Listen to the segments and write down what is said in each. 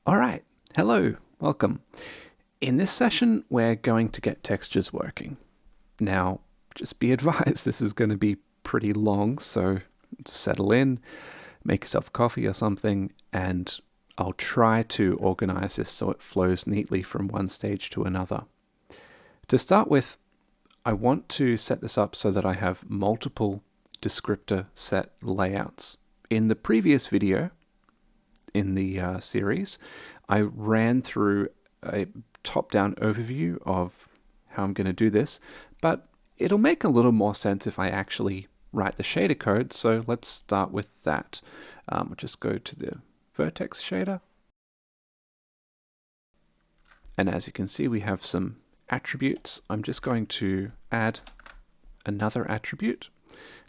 All right, hello, welcome. In this session, we're going to get textures working. Now, just be advised, this is going to be pretty long, so settle in, make yourself coffee or something, and I'll try to organize this so it flows neatly from one stage to another. To start with, I want to set this up so that I have multiple descriptor set layouts. In the previous video, in the series, I ran through a top-down overview of how I'm going to do this, but it'll make a little more sense if I actually write the shader code, so let's start with that. We'll just go to the Vertex Shader, and as you can see, we have some attributes. I'm just going to add another attribute.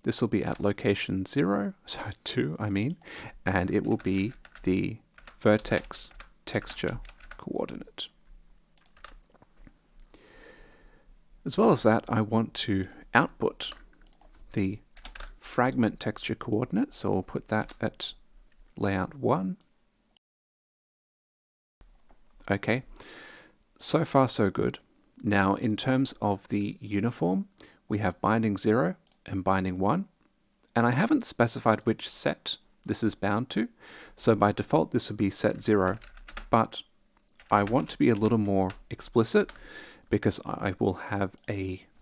This will be at location 0, so 2 I mean, and it will be the vertex texture coordinate. As well as that, I want to output the fragment texture coordinate, so we'll put that at layout 1. Okay, so far so good. Now in terms of the uniform, we have binding 0 and binding 1, and I haven't specified which set this is bound to, so by default this would be set 0, but I want to be a little more explicit because I will have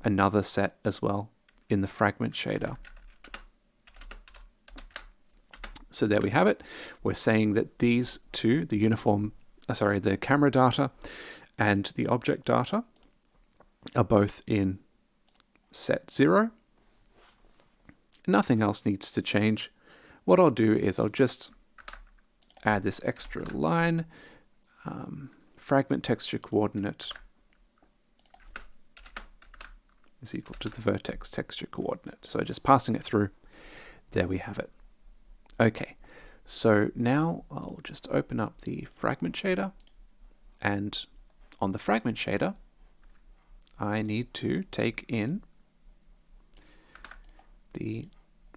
another set as well in the fragment shader. So there we have it. We're saying that these two, the camera data and the object data, are both in set 0. Nothing else needs to change. What I'll do is I'll just add this extra line, fragment texture coordinate is equal to the vertex texture coordinate. So just passing it through, there we have it. Okay, so now I'll just open up the fragment shader, and on the fragment shader, I need to take in the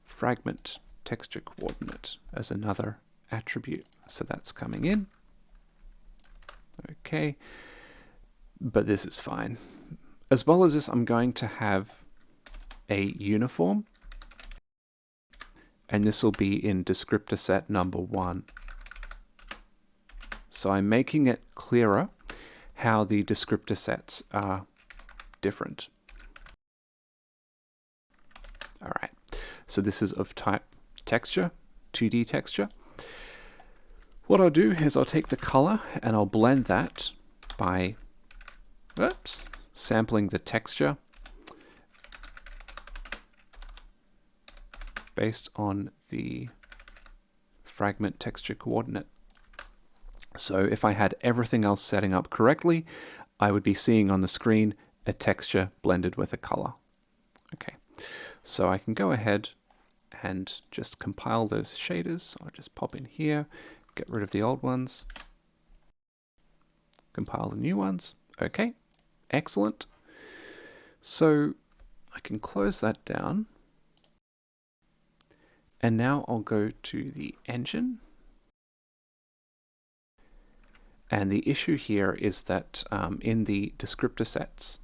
fragment texture coordinate as another attribute. So that's coming in. Okay, but this is fine. As well as this, I'm going to have a uniform, and this will be in descriptor set number 1. So I'm making it clearer how the descriptor sets are different. All right, so this is of type texture, 2D texture. What I'll do is I'll take the color and I'll blend that by sampling the texture based on the fragment texture coordinate. So if I had everything else setting up correctly, I would be seeing on the screen a texture blended with a color. Okay, so I can go ahead and just compile those shaders. So I'll just pop in here, get rid of the old ones, compile the new ones. Okay, excellent. So I can close that down. And now I'll go to the engine. And the issue here is that in the descriptor sets,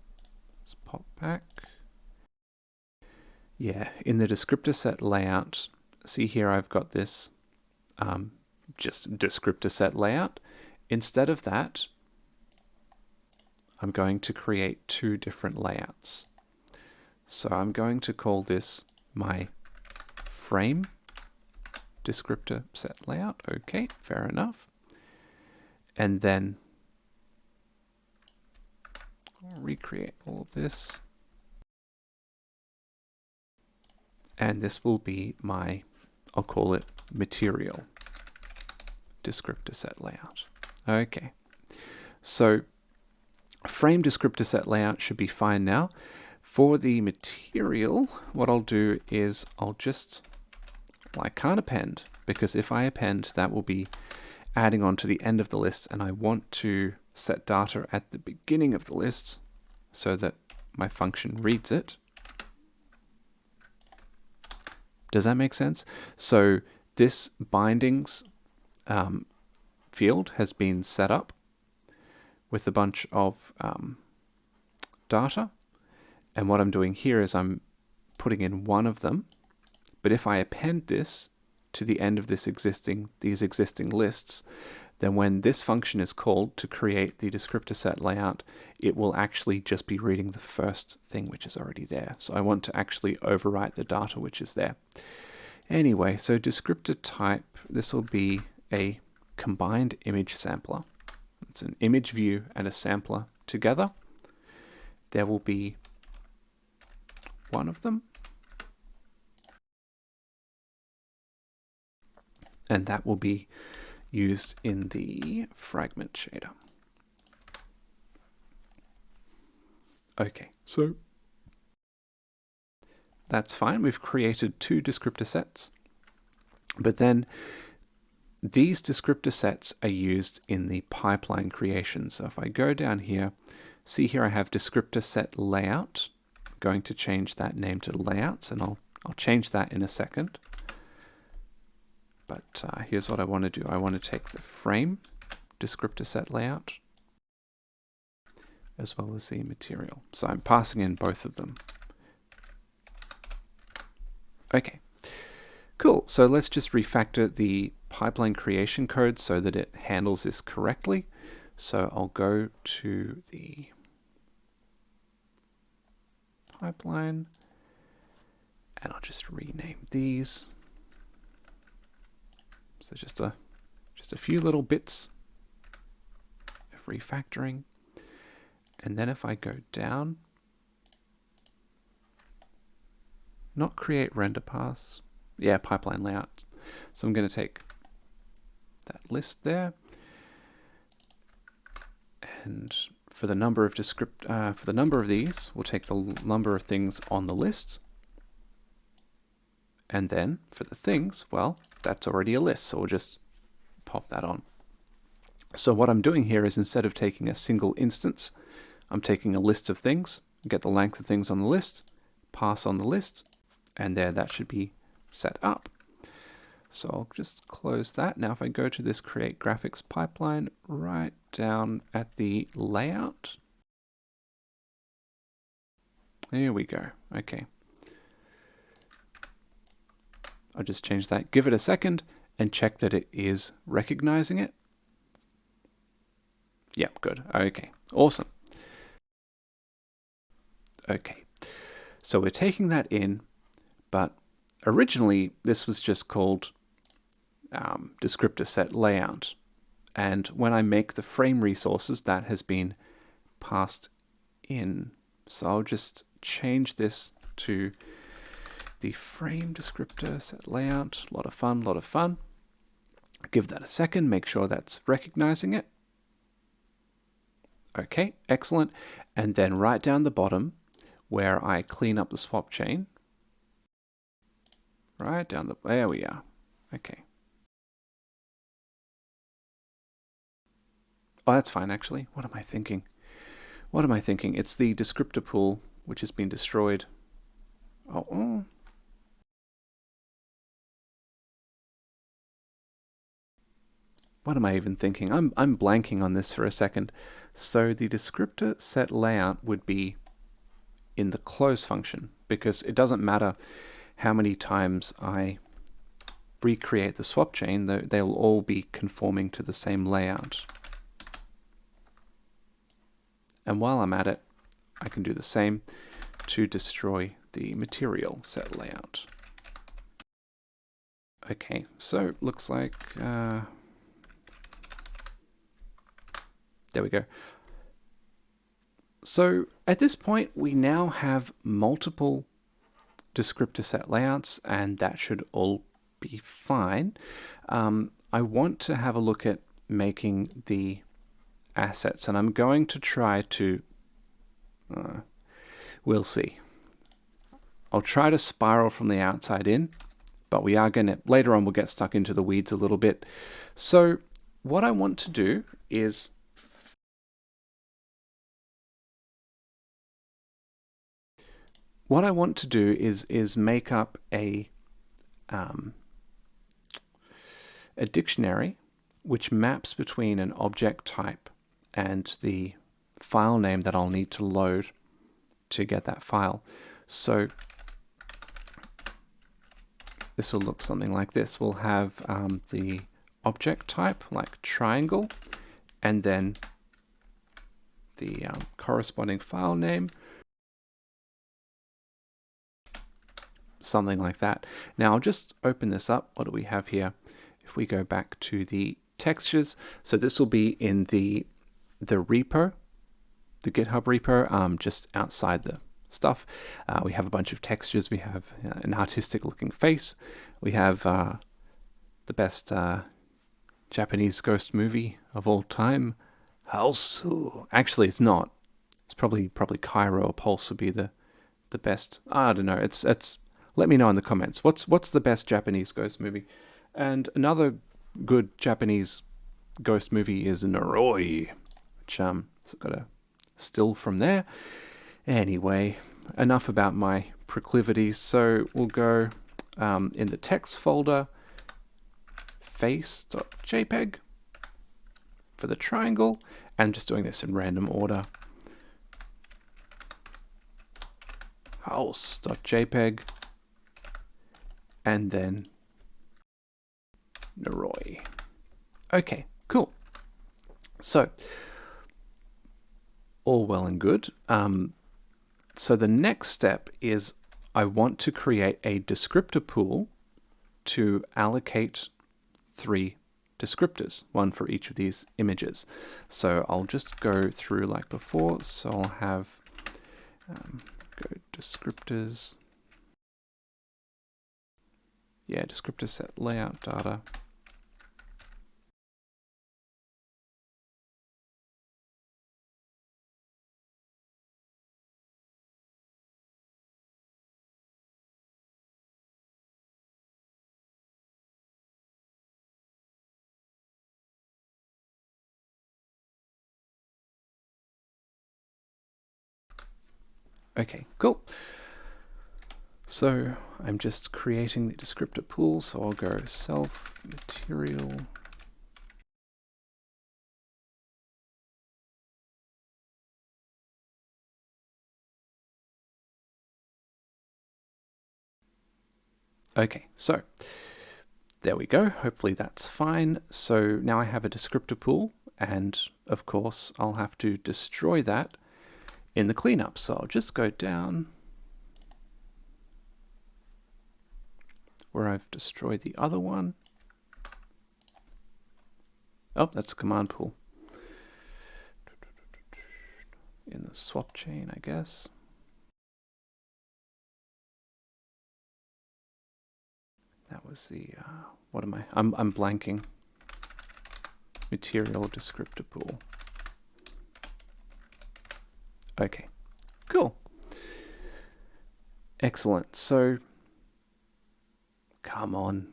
let's pop back. Yeah, in the descriptor set layout, see here I've got this just descriptor set layout. Instead of that, I'm going to create 2 different layouts. So I'm going to call this my frame descriptor set layout. Okay, fair enough. And then I'll recreate all of this. And this will be my, I'll call it material descriptor set layout. Okay, so frame descriptor set layout should be fine now. For the material, what I'll do is I'll just, well, I can't append, because if I append, that will be adding on to the end of the list, and I want to set data at the beginning of the list so that my function reads it. Does that make sense? So this bindings field has been set up with a bunch of data. And what I'm doing here is I'm putting in one of them. But if I append this to the end of these existing lists, then when this function is called to create the descriptor set layout, it will actually just be reading the first thing which is already there. So I want to actually overwrite the data which is there. Anyway, so descriptor type, this will be a combined image sampler. It's an image view and a sampler together. There will be one of them. And that will be used in the fragment shader. Okay, so that's fine. We've created two descriptor sets, but then these descriptor sets are used in the pipeline creation. So if I go down here, see here I have descriptor set layout. I'm going to change that name to layouts, and I'll change that in a second. But here's what I want to do. I want to take the frame descriptor set layout as well as the material. So I'm passing in both of them. Okay, cool. So let's just refactor the pipeline creation code so that it handles this correctly. So I'll go to the pipeline and I'll just rename these. So just a few little bits of refactoring. And then if I go down, not create render paths, yeah, pipeline layout. So I'm going to take that list there, and for the number of these, we'll take the number of things on the list. And then for the things, well, that's already a list, so we'll just pop that on. So what I'm doing here is instead of taking a single instance, I'm taking a list of things, get the length of things on the list, pass on the list, and there that should be set up. So I'll just close that. Now if I go to this create graphics pipeline, right down at the layout, here we go. Okay. I'll just change that, give it a second, and check that it is recognizing it. Yep, good. Okay, awesome. Okay, so we're taking that in, but originally this was just called descriptor set layout. And when I make the frame resources, that has been passed in. So I'll just change this to the frame descriptor set layout. A lot of fun, a lot of fun. Give that a second, make sure that's recognizing it. Okay, excellent. And then right down the bottom, where I clean up the swap chain, right down the, there we are. Okay. Oh, that's fine actually. What am I thinking? What am I thinking? It's the descriptor pool which has been destroyed. Oh. What am I even thinking? I'm blanking on this for a second. So the descriptor set layout would be in the close function, because it doesn't matter how many times I recreate the swap chain, they'll all be conforming to the same layout. And while I'm at it, I can do the same to destroy the material set layout. Okay, so looks like there we go. So at this point, we now have multiple descriptor set layouts, and that should all be fine. I want to have a look at making the assets, and I'm going to try to, we'll see. I'll try to spiral from the outside in, but we are going to, later on we'll get stuck into the weeds a little bit. So what I want to do is make up a dictionary which maps between an object type and the file name that I'll need to load to get that file. So this will look something like this. We'll have the object type like triangle, and then the corresponding file name, something like that. Now I'll just open this up. What do we have here? If we go back to the textures, so this will be in the repo, the GitHub repo, just outside the stuff. We have a bunch of textures. We have an artistic looking face. We have the best Japanese ghost movie of all time, House. Actually, it's not. It's probably Cairo or Pulse would be the best. I don't know. It's let me know in the comments. What's the best Japanese ghost movie? And another good Japanese ghost movie is Noroi, which got a still from there. Anyway, enough about my proclivities. So we'll go in the text folder, face.jpg for the triangle, and just doing this in random order. House.jpg, and then Noroi. Okay, cool. So all well and good. So the next step is I want to create a descriptor pool to allocate 3 descriptors, one for each of these images. So I'll just go through like before. So I'll have go descriptors. Yeah, descriptor set layout data. Okay, cool. So I'm just creating the descriptor pool. So I'll go self material. Okay, so there we go. Hopefully that's fine. So now I have a descriptor pool, and of course I'll have to destroy that in the cleanup. So I'll just go down where I've destroyed the other one. Oh, that's a command pool. In the swap chain, I guess. That was the, what am I? I'm blanking. Material descriptor pool. Okay, cool. Excellent. So, come on.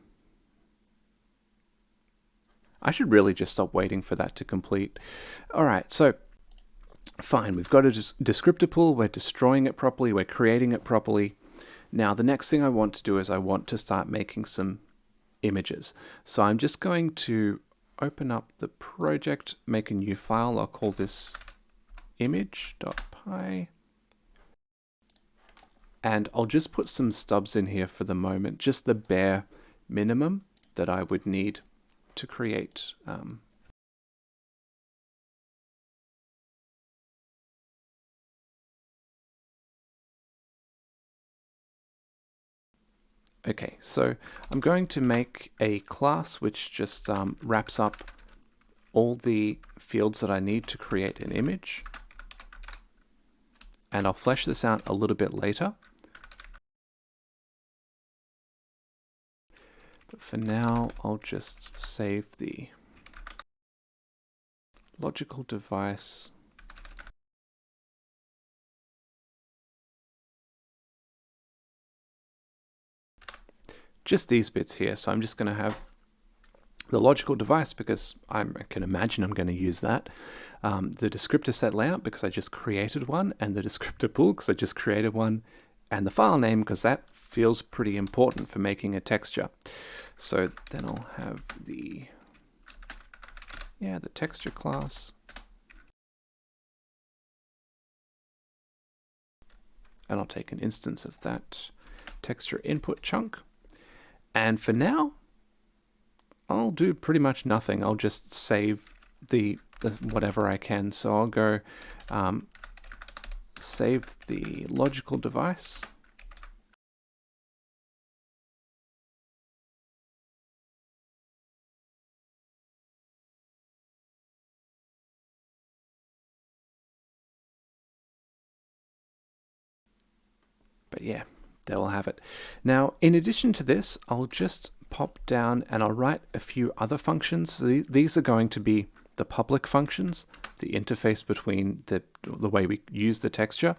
I should really just stop waiting for that to complete. All right, so fine. We've got a descriptor pool. We're destroying it properly. We're creating it properly. Now, the next thing I want to do is I want to start making some images. So I'm just going to open up the project, make a new file. I'll call this image.py. And I'll just put some stubs in here for the moment, just the bare minimum that I would need to create Okay, so I'm going to make a class which just wraps up all the fields that I need to create an image. And I'll flesh this out a little bit later. But for now, I'll just save the logical device. Just these bits here. So I'm just going to have the logical device because I can imagine I'm going to use that. The descriptor set layout because I just created one, and the descriptor pool because I just created one, and the file name because that feels pretty important for making a texture. So then I'll have the yeah, the texture class. And I'll take an instance of that texture input chunk. And for now, I'll do pretty much nothing. I'll just save the whatever I can. So I'll go save the logical device. But yeah, there we'll have it. Now, in addition to this, I'll just pop down and I'll write a few other functions. So these are going to be the public functions, the interface between the way we use the texture.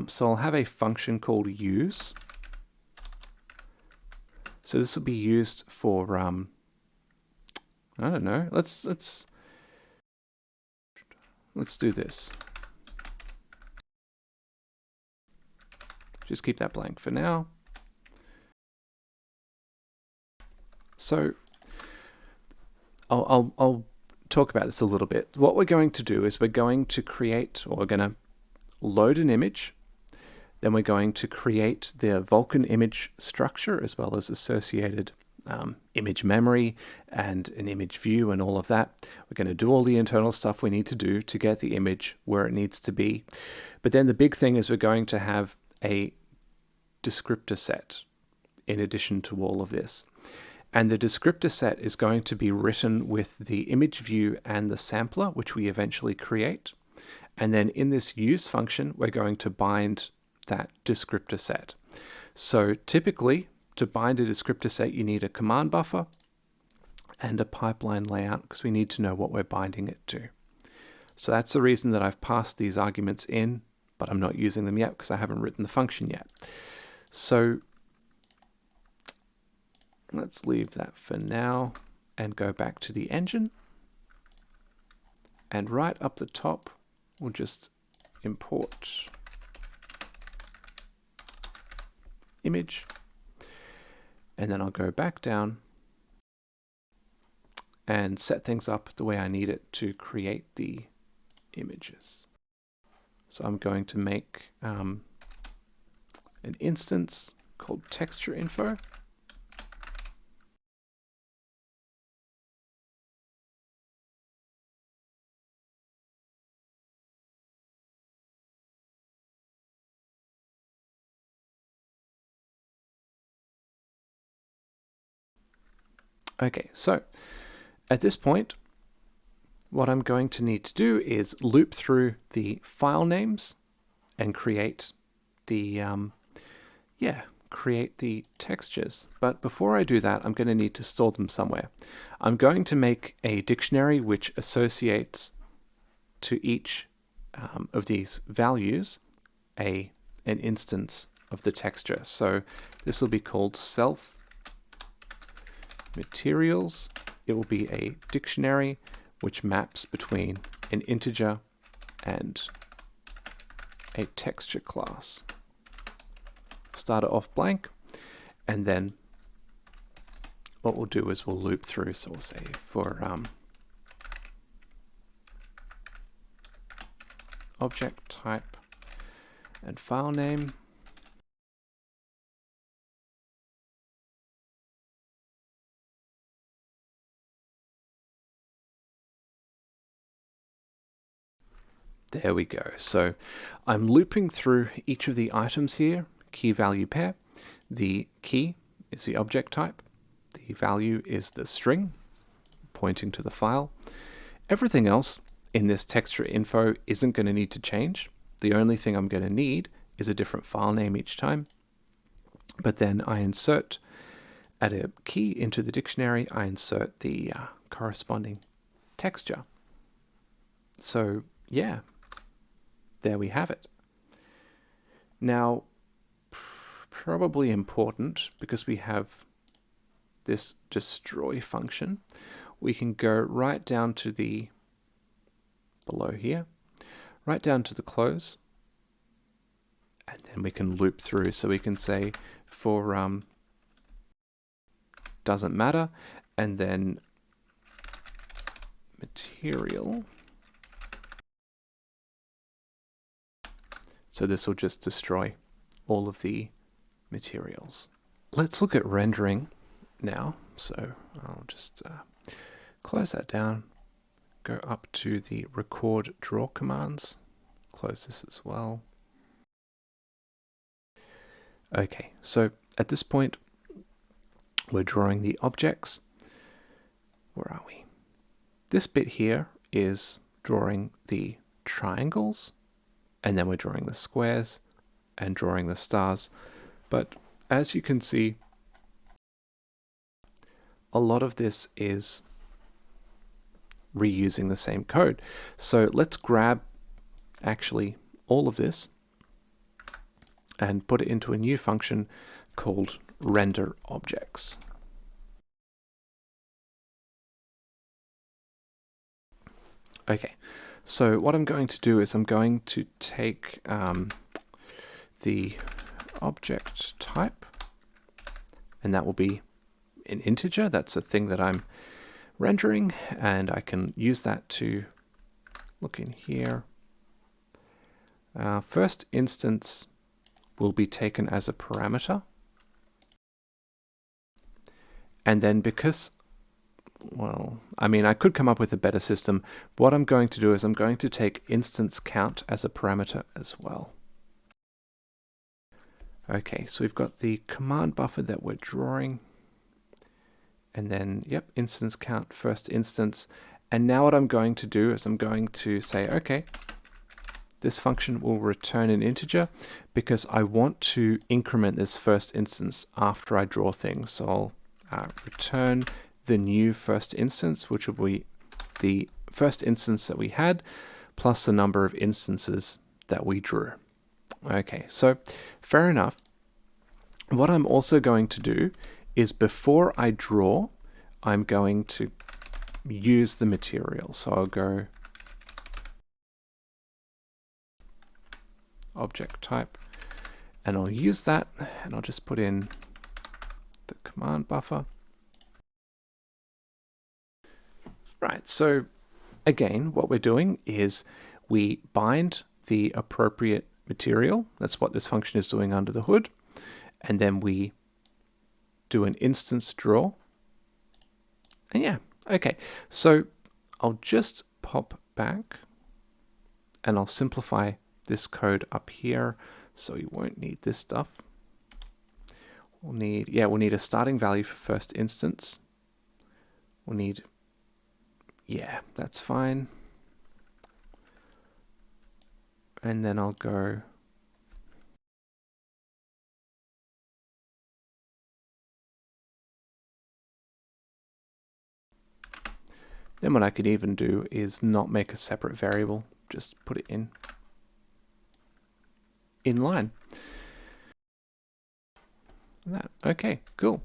So I'll have a function called use. So this will be used for, I don't know, let's do this. Just keep that blank for now. So I'll talk about this a little bit. What we're going to do is we're going to create, or we're going to load an image. Then we're going to create the Vulkan image structure as well as associated image memory and an image view and all of that. We're going to do all the internal stuff we need to do to get the image where it needs to be. But then the big thing is we're going to have a descriptor set in addition to all of this. And the descriptor set is going to be written with the image view and the sampler, which we eventually create. And then in this use function, we're going to bind that descriptor set. So typically, to bind a descriptor set, you need a command buffer and a pipeline layout because we need to know what we're binding it to. So that's the reason that I've passed these arguments in, but I'm not using them yet because I haven't written the function yet. So let's leave that for now and go back to the engine. And right up the top, we'll just import image. And then I'll go back down and set things up the way I need it to create the images. So I'm going to make an instance called texture info. Okay, so at this point, what I'm going to need to do is loop through the file names and create the create the textures. But before I do that, I'm going to need to store them somewhere. I'm going to make a dictionary which associates to each of these values an instance of the texture. So this will be called self materials. It will be a dictionary which maps between an integer and a texture class. Start it off blank, and then what we'll do is we'll loop through. So we'll say for object type and file name, there we go. So I'm looping through each of the items here, key value pair. The key is the object type. The value is the string pointing to the file. Everything else in this texture info isn't going to need to change. The only thing I'm going to need is a different file name each time. But then I insert, add a key into the dictionary, I insert the corresponding texture. So yeah, there we have it. Now, probably important because we have this destroy function, we can go right down to the below here, right down to the close, and then we can loop through. So we can say for doesn't matter, and then material. So this will just destroy all of the materials. Let's look at rendering now. So I'll just close that down, go up to the record draw commands, close this as well. Okay, so at this point, we're drawing the objects. Where are we? This bit here is drawing the triangles, and then we're drawing the squares and drawing the stars. But as you can see, a lot of this is reusing the same code. So let's grab actually all of this and put it into a new function called render objects. Okay, so what I'm going to do is I'm going to take the object type, and that will be an integer. That's a thing that I'm rendering, and I can use that to look in here. First instance will be taken as a parameter. And then because, well, I mean, I could come up with a better system. But what I'm going to do is I'm going to take instance count as a parameter as well. Okay, so we've got the command buffer that we're drawing. And then, yep, instance count, first instance. And now what I'm going to do is I'm going to say, okay, this function will return an integer because I want to increment this first instance after I draw things. So I'll return the new first instance, which will be the first instance that we had, plus the number of instances that we drew. Okay, so fair enough. What I'm also going to do is before I draw, I'm going to use the material. So I'll go object type, and I'll use that, and I'll just put in the command buffer. Right, so again, what we're doing is we bind the appropriate material. That's what this function is doing under the hood. And then we do an instance draw. And yeah, okay. So I'll just pop back and I'll simplify this code up here so you won't need this stuff. We'll need a starting value for first instance. We'll need, yeah, that's fine. And then I'll go then what I could even do is not make a separate variable, just put it in line. That, okay, cool.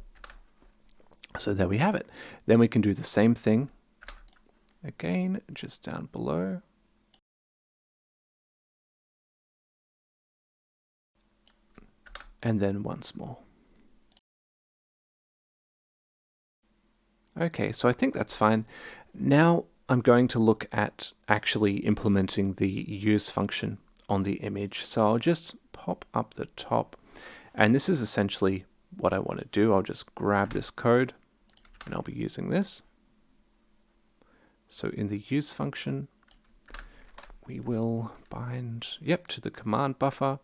So there we have it. Then we can do the same thing again, just down below. And then once more. Okay, so I think that's fine. Now I'm going to look at actually implementing the use function on the image. So I'll just pop up the top, and this is essentially what I want to do. I'll just grab this code and I'll be using this. So in the use function, we will bind, yep, to the command buffer.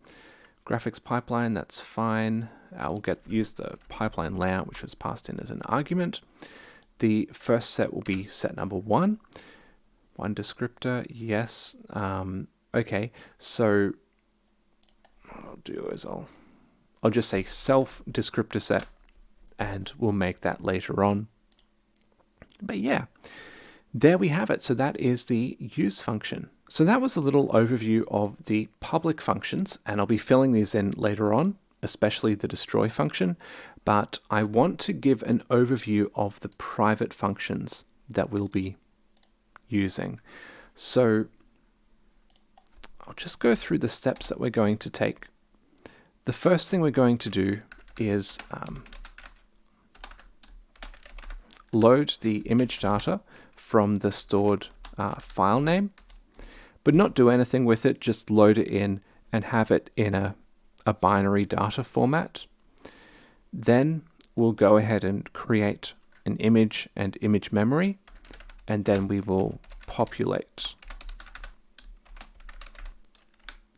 Graphics pipeline, that's fine. We'll use the pipeline layout, which was passed in as an argument. The first set will be set number 1. One descriptor, yes. Okay, so what I'll do is I'll just say self descriptor set, and we'll make that later on. But yeah, there we have it. So that is the use function. So that was a little overview of the public functions, and I'll be filling these in later on, especially the destroy function. But I want to give an overview of the private functions that we'll be using. So I'll just go through the steps that we're going to take. The first thing we're going to do is load the image data from the stored file name, but not do anything with it, just load it in and have it in a binary data format. Then we'll go ahead and create an image and image memory, and then we will populate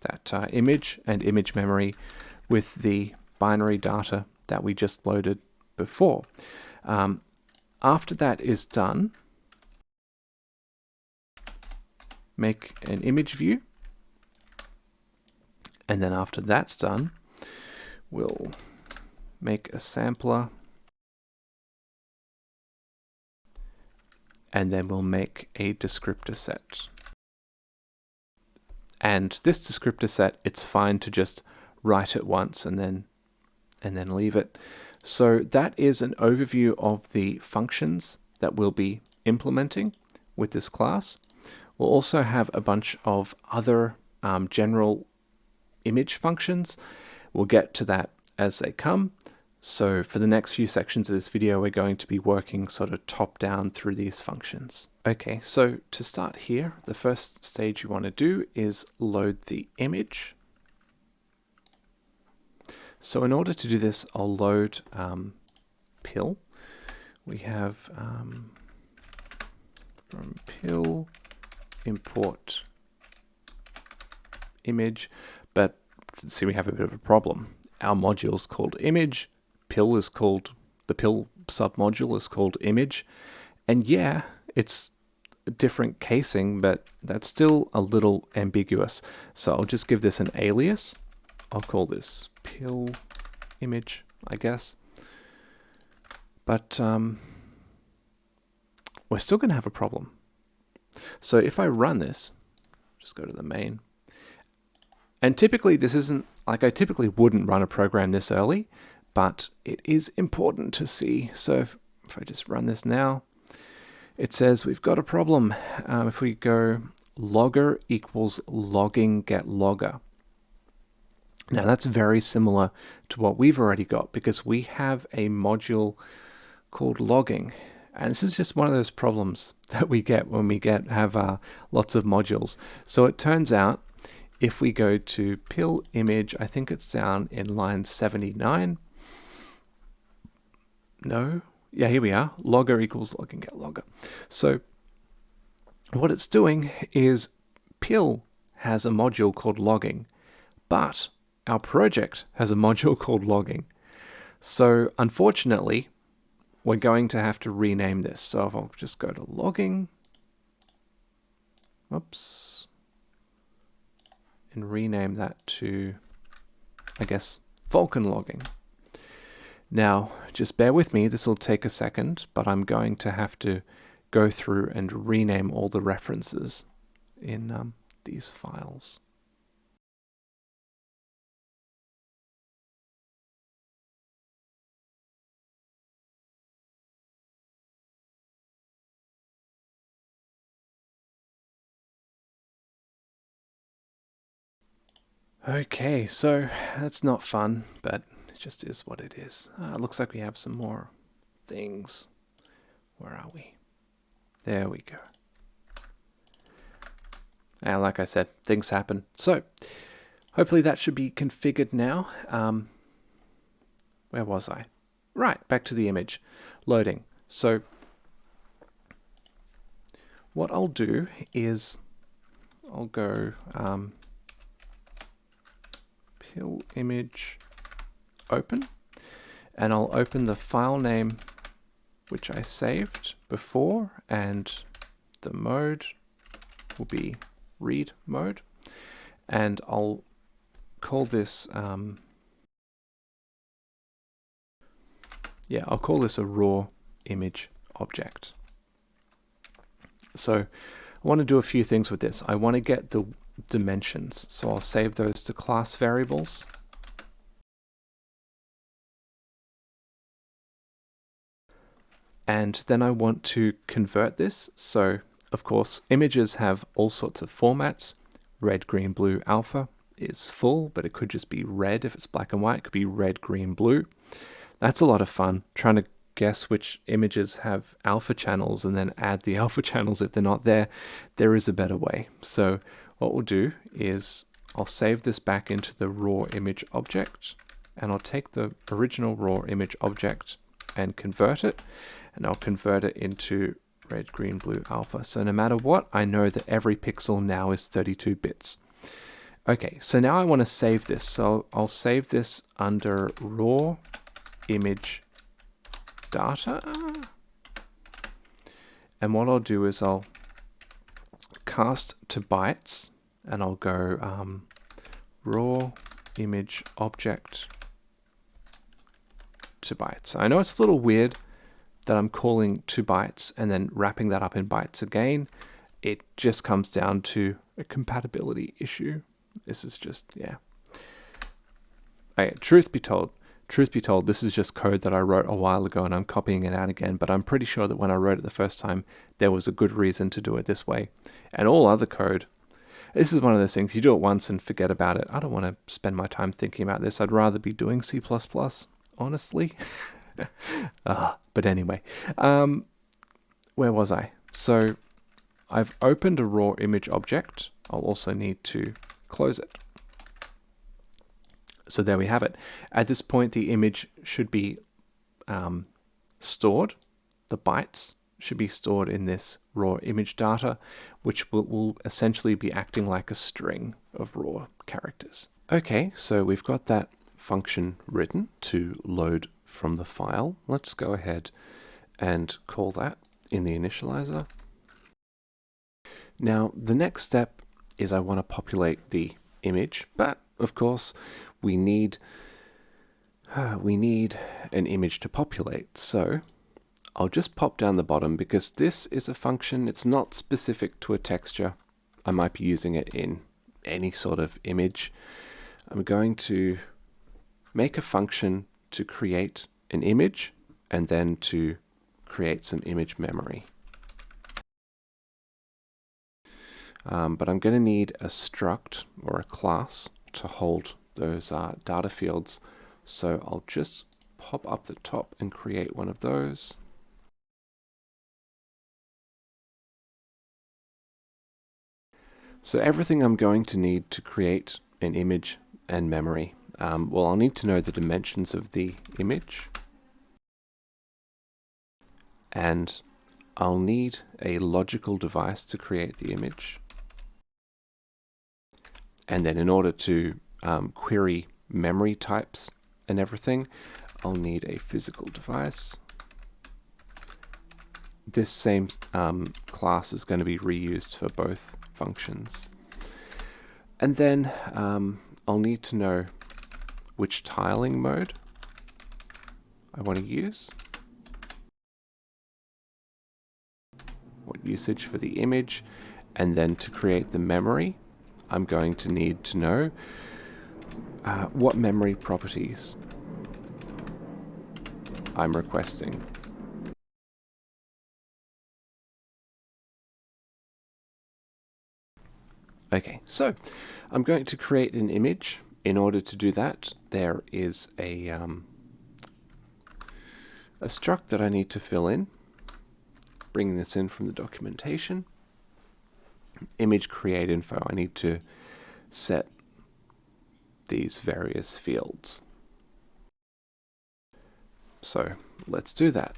that image and image memory with the binary data that we just loaded before. After that is done, make an image view, and then after that's done, we'll make a sampler, and then we'll make a descriptor set. And this descriptor set, it's fine to just write it once and then leave it. So that is an overview of the functions that we'll be implementing with this class. We'll also have a bunch of other general image functions. We'll get to that as they come. So for the next few sections of this video, we're going to be working sort of top down through these functions. Okay, so to start here, the first stage you want to do is load the image. So in order to do this, I'll load pill. We have from pill import image, but see, we have a bit of a problem. Our module is called image. Pill is called, the pill submodule is called image. And yeah, it's a different casing, but that's still a little ambiguous. So I'll just give this an alias. I'll call this pill image, I guess. But we're still going to have a problem. So if I run this, just go to the main. And typically this isn't, like I typically wouldn't run a program this early, but it is important to see. So if I just run this now, it says we've got a problem. If we go logger equals logging get logger. Now that's very similar to what we've already got because we have a module called logging. And this is just one of those problems that we get when we have lots of modules. So it turns out if we go to pill image, I think it's down in line 79. No, yeah, here we are. Logger equals logging get logger. So what it's doing is pill has a module called logging, but our project has a module called logging. So unfortunately, we're going to have to rename this. So if I'll just go to logging, whoops, and rename that to, I guess, Vulkan logging. Now, just bear with me, this will take a second, but I'm going to have to go through and rename all the references in these files. Okay, so that's not fun, but it just is what it is. It looks like we have some more things. Where are we? There we go. And like I said, things happen. So hopefully that should be configured now. Where was I? Right, back to the image. Loading. So what I'll do is I'll go pill image open, and I'll open the file name which I saved before, and the mode will be read mode, and I'll call this I'll call this a raw image object. So I want to do a few things with this. I want to get the dimensions, so I'll save those to class variables. And then I want to convert this. So of course images have all sorts of formats. Red, green, blue, alpha is full, but it could just be red if it's black and white. It could be red, green, blue. That's a lot of fun, trying to guess which images have alpha channels and then add the alpha channels if they're not there, there is a better way. So what we'll do is I'll save this back into the raw image object, and I'll take the original raw image object and convert it, and I'll convert it into red, green, blue, alpha. So no matter what, I know that every pixel now is 32 bits. Okay, so now I want to save this. So I'll save this under raw image data. And what I'll do is I'll cast to bytes, and I'll go raw image object to bytes. I know it's a little weird that I'm calling 2 bytes and then wrapping that up in bytes again. It just comes down to a compatibility issue. This is just, yeah. Okay, truth be told, this is just code that I wrote a while ago and I'm copying it out again, but I'm pretty sure that when I wrote it the first time, there was a good reason to do it this way. And all other code, this is one of those things, you do it once and forget about it. I don't want to spend my time thinking about this. I'd rather be doing C++, honestly. But anyway, where was I? So I've opened a raw image object. I'll also need to close it. So there we have it. At this point, the image should be stored. The bytes should be stored in this raw image data, which will essentially be acting like a string of raw characters. Okay, so we've got that function written to load from the file. Let's go ahead and call that in the initializer. Now, the next step is I want to populate the image, but of course we need an image to populate. So I'll just pop down the bottom because this is a function. It's not specific to a texture. I might be using it in any sort of image. I'm going to make a function to create an image and then to create some image memory. But I'm going to need a struct or a class to hold those data fields. So I'll just pop up the top and create one of those. So everything I'm going to need to create an image and memory. Well, I'll need to know the dimensions of the image. And I'll need a logical device to create the image. And then in order to query memory types and everything, I'll need a physical device. This same class is going to be reused for both functions. And then I'll need to know which tiling mode I want to use, what usage for the image, and then to create the memory, I'm going to need to know what memory properties I'm requesting. Okay, so I'm going to create an image. In order to do that, there is a struct that I need to fill in. Bringing this in from the documentation. Image create info. I need to set these various fields. So let's do that.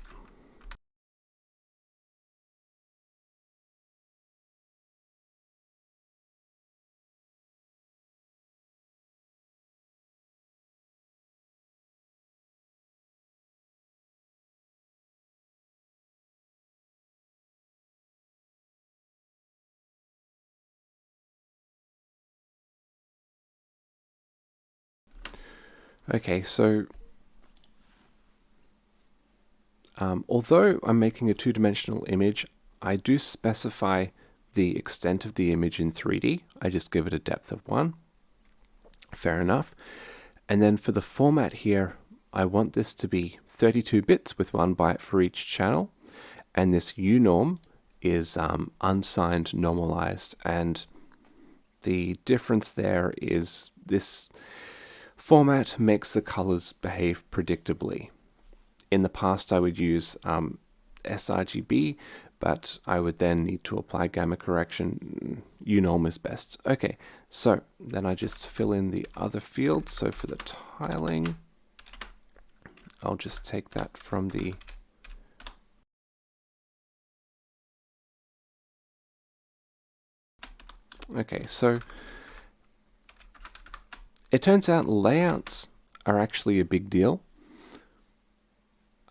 Okay, so although I'm making a two-dimensional image, I do specify the extent of the image in 3D. I just give it a depth of 1. Fair enough. And then for the format here, I want this to be 32 bits with 1 byte for each channel. And this unorm is unsigned normalized. And the difference there is this format makes the colors behave predictably. In the past, I would use sRGB, but I would then need to apply gamma correction. Unome is best. Okay, so then I just fill in the other field. So for the tiling, I'll just take that from the okay, so it turns out layouts are actually a big deal.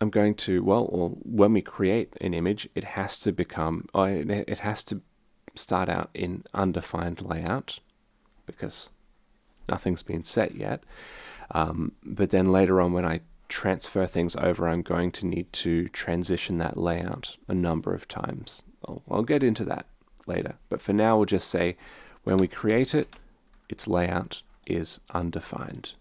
I'm going to, well, or when we create an image, it has to become, it has to start out in undefined layout because nothing's been set yet. But then later on when I transfer things over, I'm going to need to transition that layout a number of times. I'll get into that later. But for now, we'll just say when we create it, its layout is undefined.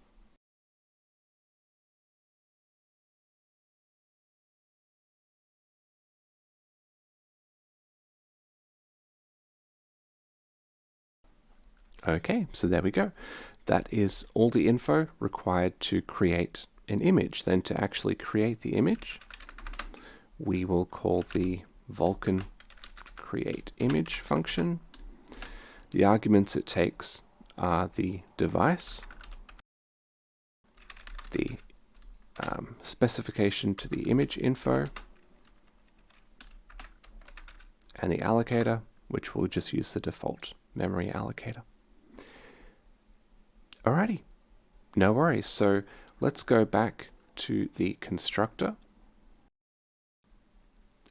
Okay, so there we go. That is all the info required to create an image. Then to actually create the image, we will call the Vulkan create image function. The arguments it takes are the device, the specification to the image info, and the allocator, which will just use the default memory allocator. Alrighty, no worries. So let's go back to the constructor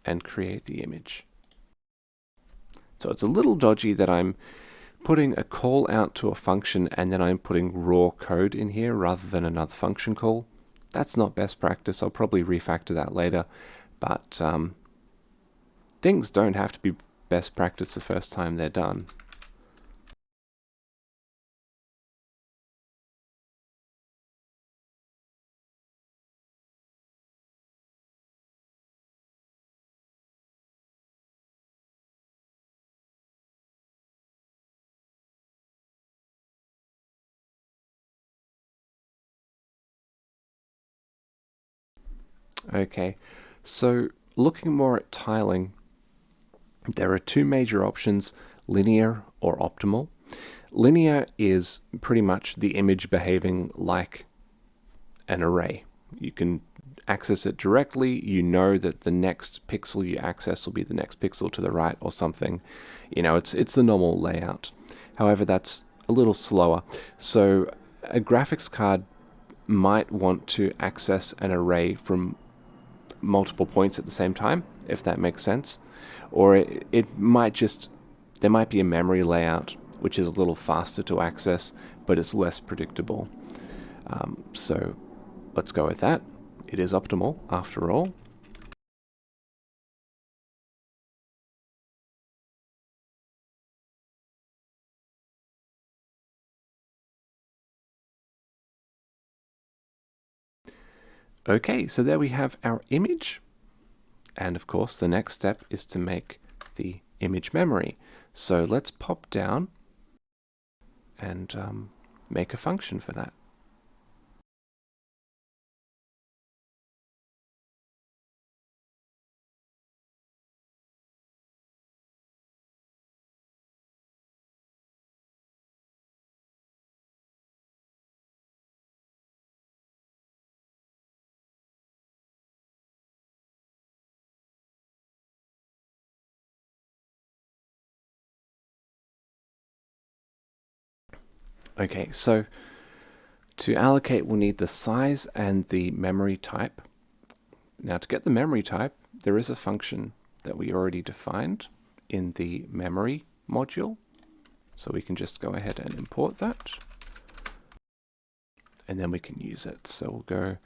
and create the image. So it's a little dodgy that I'm putting a call out to a function and then I'm putting raw code in here rather than another function call. That's not best practice. I'll probably refactor that later, but things don't have to be best practice the first time they're done. Okay, so looking more at tiling, there are two major options, linear or optimal. Linear is pretty much the image behaving like an array. You can access it directly. You know that the next pixel you access will be the next pixel to the right or something. You know, it's the normal layout. However, that's a little slower. So a graphics card might want to access an array from multiple points at the same time, if that makes sense. Or it might just, there might be a memory layout which is a little faster to access, but it's less predictable. So let's go with that. It is optimal after all. Okay, so there we have our image. And of course, the next step is to make the image memory. So let's pop down and make a function for that. Okay, so to allocate, we'll need the size and the memory type. Now, to get the memory type, there is a function that we already defined in the memory module. So we can just go ahead and import that. And then we can use it. So we'll go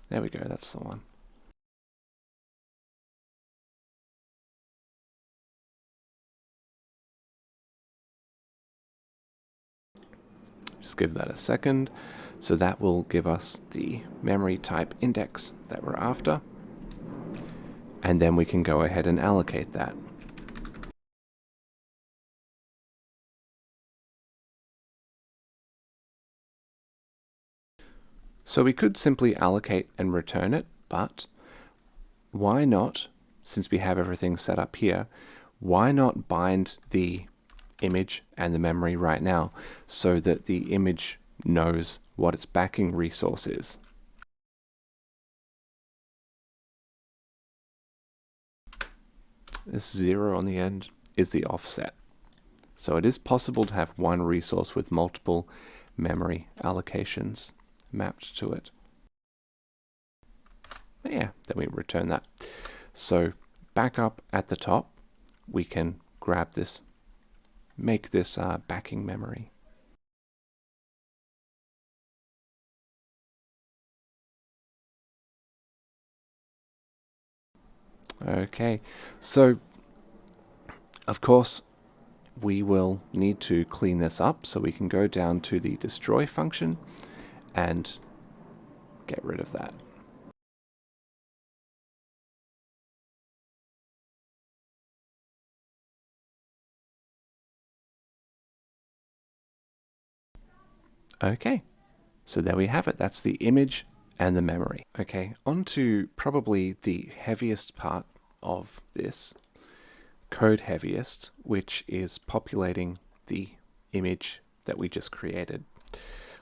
there we go, that's the one. Just give that a second. So that will give us the memory type index that we're after. And then we can go ahead and allocate that. So we could simply allocate and return it, but why not, since we have everything set up here, why not bind the image and the memory right now so that the image knows what its backing resource is? This 0 on the end is the offset. So it is possible to have one resource with multiple memory allocations mapped to it. But yeah, then we return that. So back up at the top, we can grab this, make this backing memory. Okay, so of course we will need to clean this up, so we can go down to the destroy function and get rid of that. Okay, so there we have it. That's the image and the memory. Okay, on to probably the heaviest part of this, code heaviest, which is populating the image that we just created.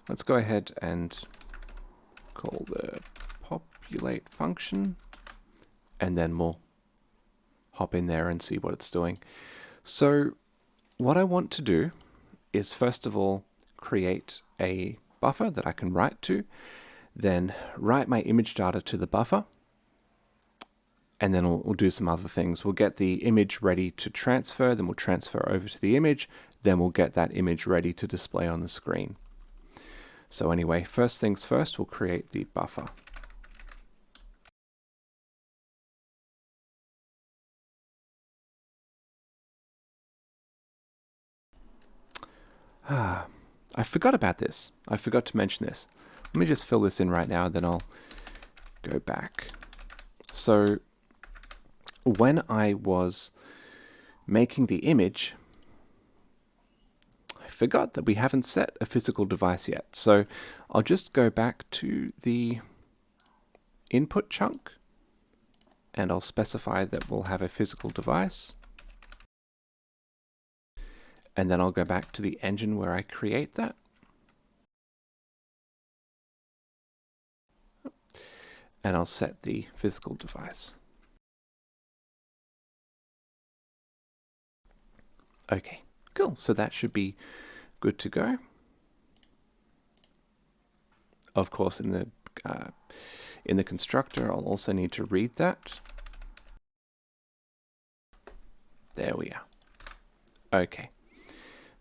Let's go ahead and call the populate function, and then we'll hop in there and see what it's doing. So what I want to do is first of all create a buffer that I can write to, then write my image data to the buffer, and then we'll do some other things. We'll get the image ready to transfer, then we'll transfer over to the image, then we'll get that image ready to display on the screen. So anyway, first things first, we'll create the buffer. I forgot about this. I forgot to mention this. Let me just fill this in right now, then I'll go back. So when I was making the image, I forgot that we haven't set a physical device yet. So I'll just go back to the input chunk, and I'll specify that we'll have a physical device. And then I'll go back to the engine where I create that. And I'll set the physical device. Okay, cool. So that should be good to go. Of course, in the constructor, I'll also need to read that. There we are. Okay.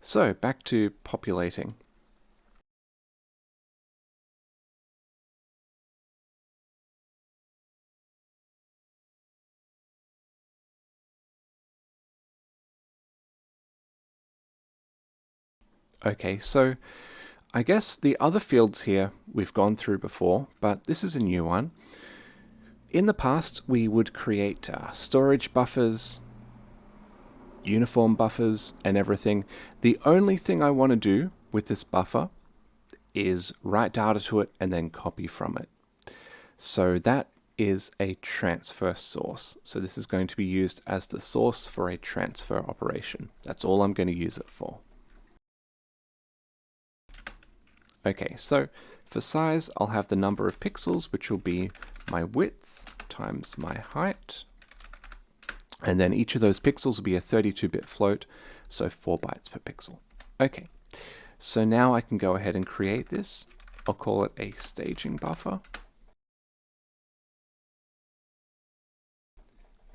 So back to populating. Okay, so I guess the other fields here we've gone through before, but this is a new one. In the past, we would create storage buffers, uniform buffers, and everything. The only thing I want to do with this buffer is write data to it and then copy from it. So that is a transfer source. So this is going to be used as the source for a transfer operation. That's all I'm going to use it for. Okay, so for size, I'll have the number of pixels, which will be my width times my height. And then each of those pixels will be a 32-bit float, so 4 bytes per pixel. Okay, so now I can go ahead and create this. I'll call it a staging buffer.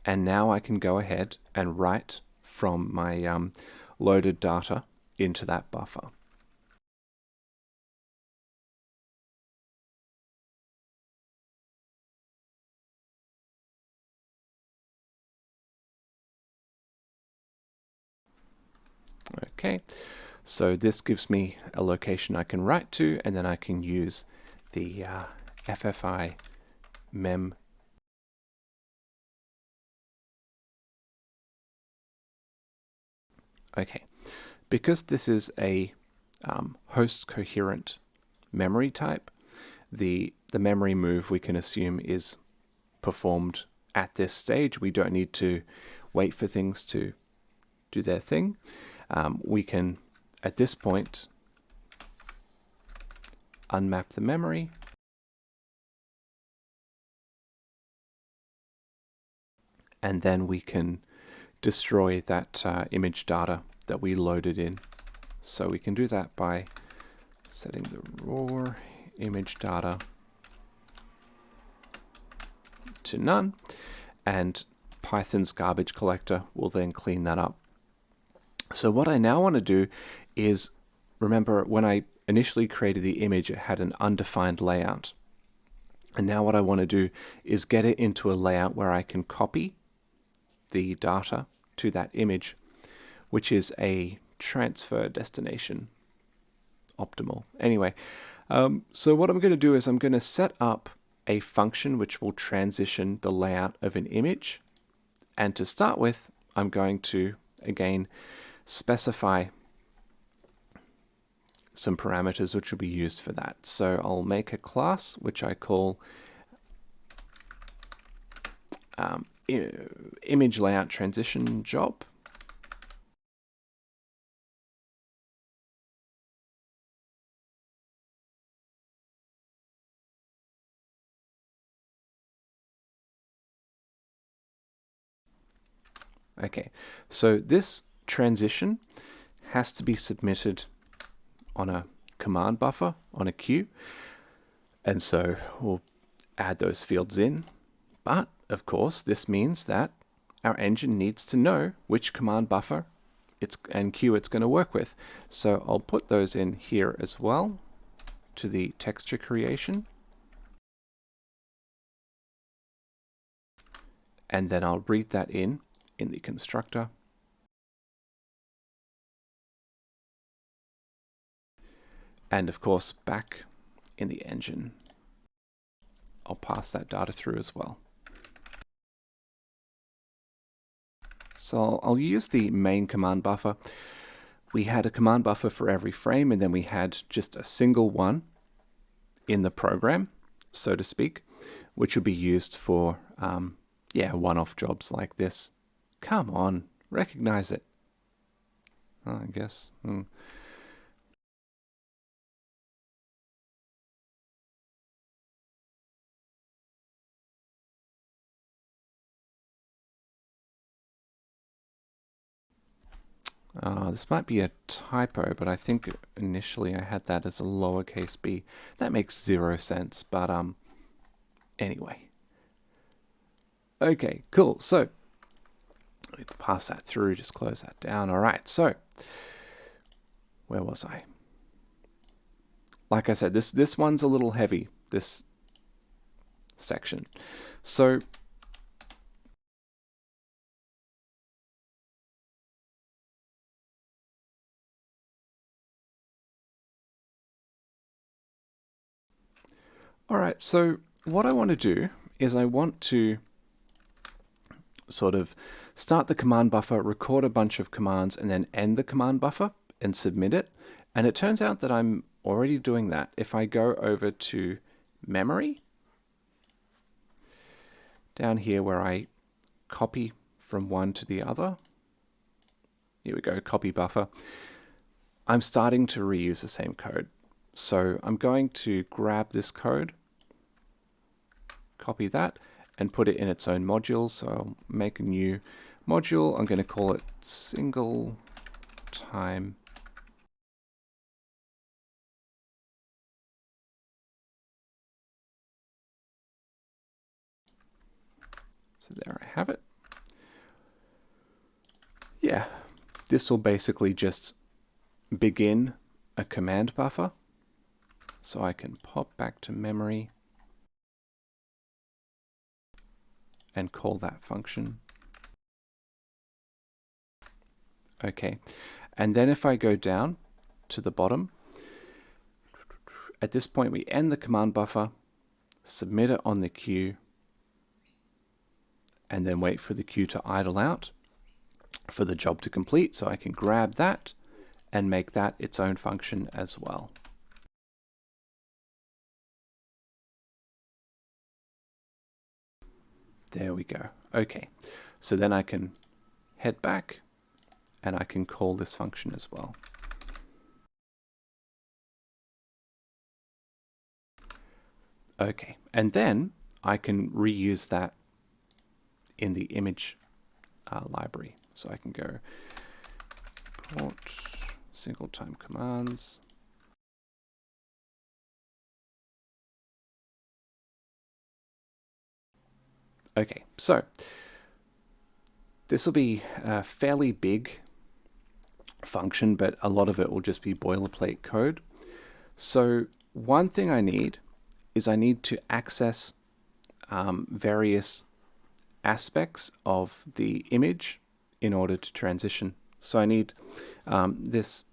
And now I can go ahead and write from my loaded data into that buffer. Okay, so this gives me a location I can write to, and then I can use the FFI mem. Okay, because this is a host coherent memory type, the memory move we can assume is performed at this stage. We don't need to wait for things to do their thing. We can, at this point, unmap the memory. And then we can destroy that image data that we loaded in. So we can do that by setting the raw image data to none, and Python's garbage collector will then clean that up. So what I now want to do is, remember when I initially created the image, it had an undefined layout. And now what I want to do is get it into a layout where I can copy the data to that image, which is a transfer destination optimal. Anyway, so what I'm going to do is I'm going to set up a function which will transition the layout of an image. And to start with, I'm going to, again, specify some parameters which will be used for that. So I'll make a class which I call image layout transition job. Okay, so this transition has to be submitted on a command buffer, on a queue. And so we'll add those fields in. But of course, this means that our engine needs to know which command buffer and queue it's going to work with. So I'll put those in here as well to the texture creation. And then I'll read that in the constructor. And of course, back in the engine, I'll pass that data through as well. So I'll use the main command buffer. We had a command buffer for every frame, and then we had just a single one in the program, so to speak, which will be used for one-off jobs like this. Come on, recognize it. Oh, I guess. This might be a typo, but I think initially I had that as a lowercase b. That makes 0 sense, but anyway. Okay, cool. So let's pass that through, just close that down. All right, so where was I? Like I said, this one's a little heavy, this section. So all right, so what I want to do is I want to sort of start the command buffer, record a bunch of commands, and then end the command buffer and submit it. And it turns out that I'm already doing that. If I go over to memory, down here where I copy from one to the other, here we go, copy buffer, I'm starting to reuse the same code. So I'm going to grab this code, copy that, and put it in its own module. So I'll make a new module. I'm going to call it single time so there I have it. Yeah, this will basically just begin a command buffer. So I can pop back to memory and call that function. Okay, and then if I go down to the bottom, at this point we end the command buffer, submit it on the queue, and then wait for the queue to idle out for the job to complete. So I can grab that and make that its own function as well. There we go. Okay, so then I can head back and I can call this function as well. Okay, and then I can reuse that in the image library. So I can go import single time commands. Okay, so this will be a fairly big function, but a lot of it will just be boilerplate code. So one thing I need is I need to access various aspects of the image in order to transition. So I need this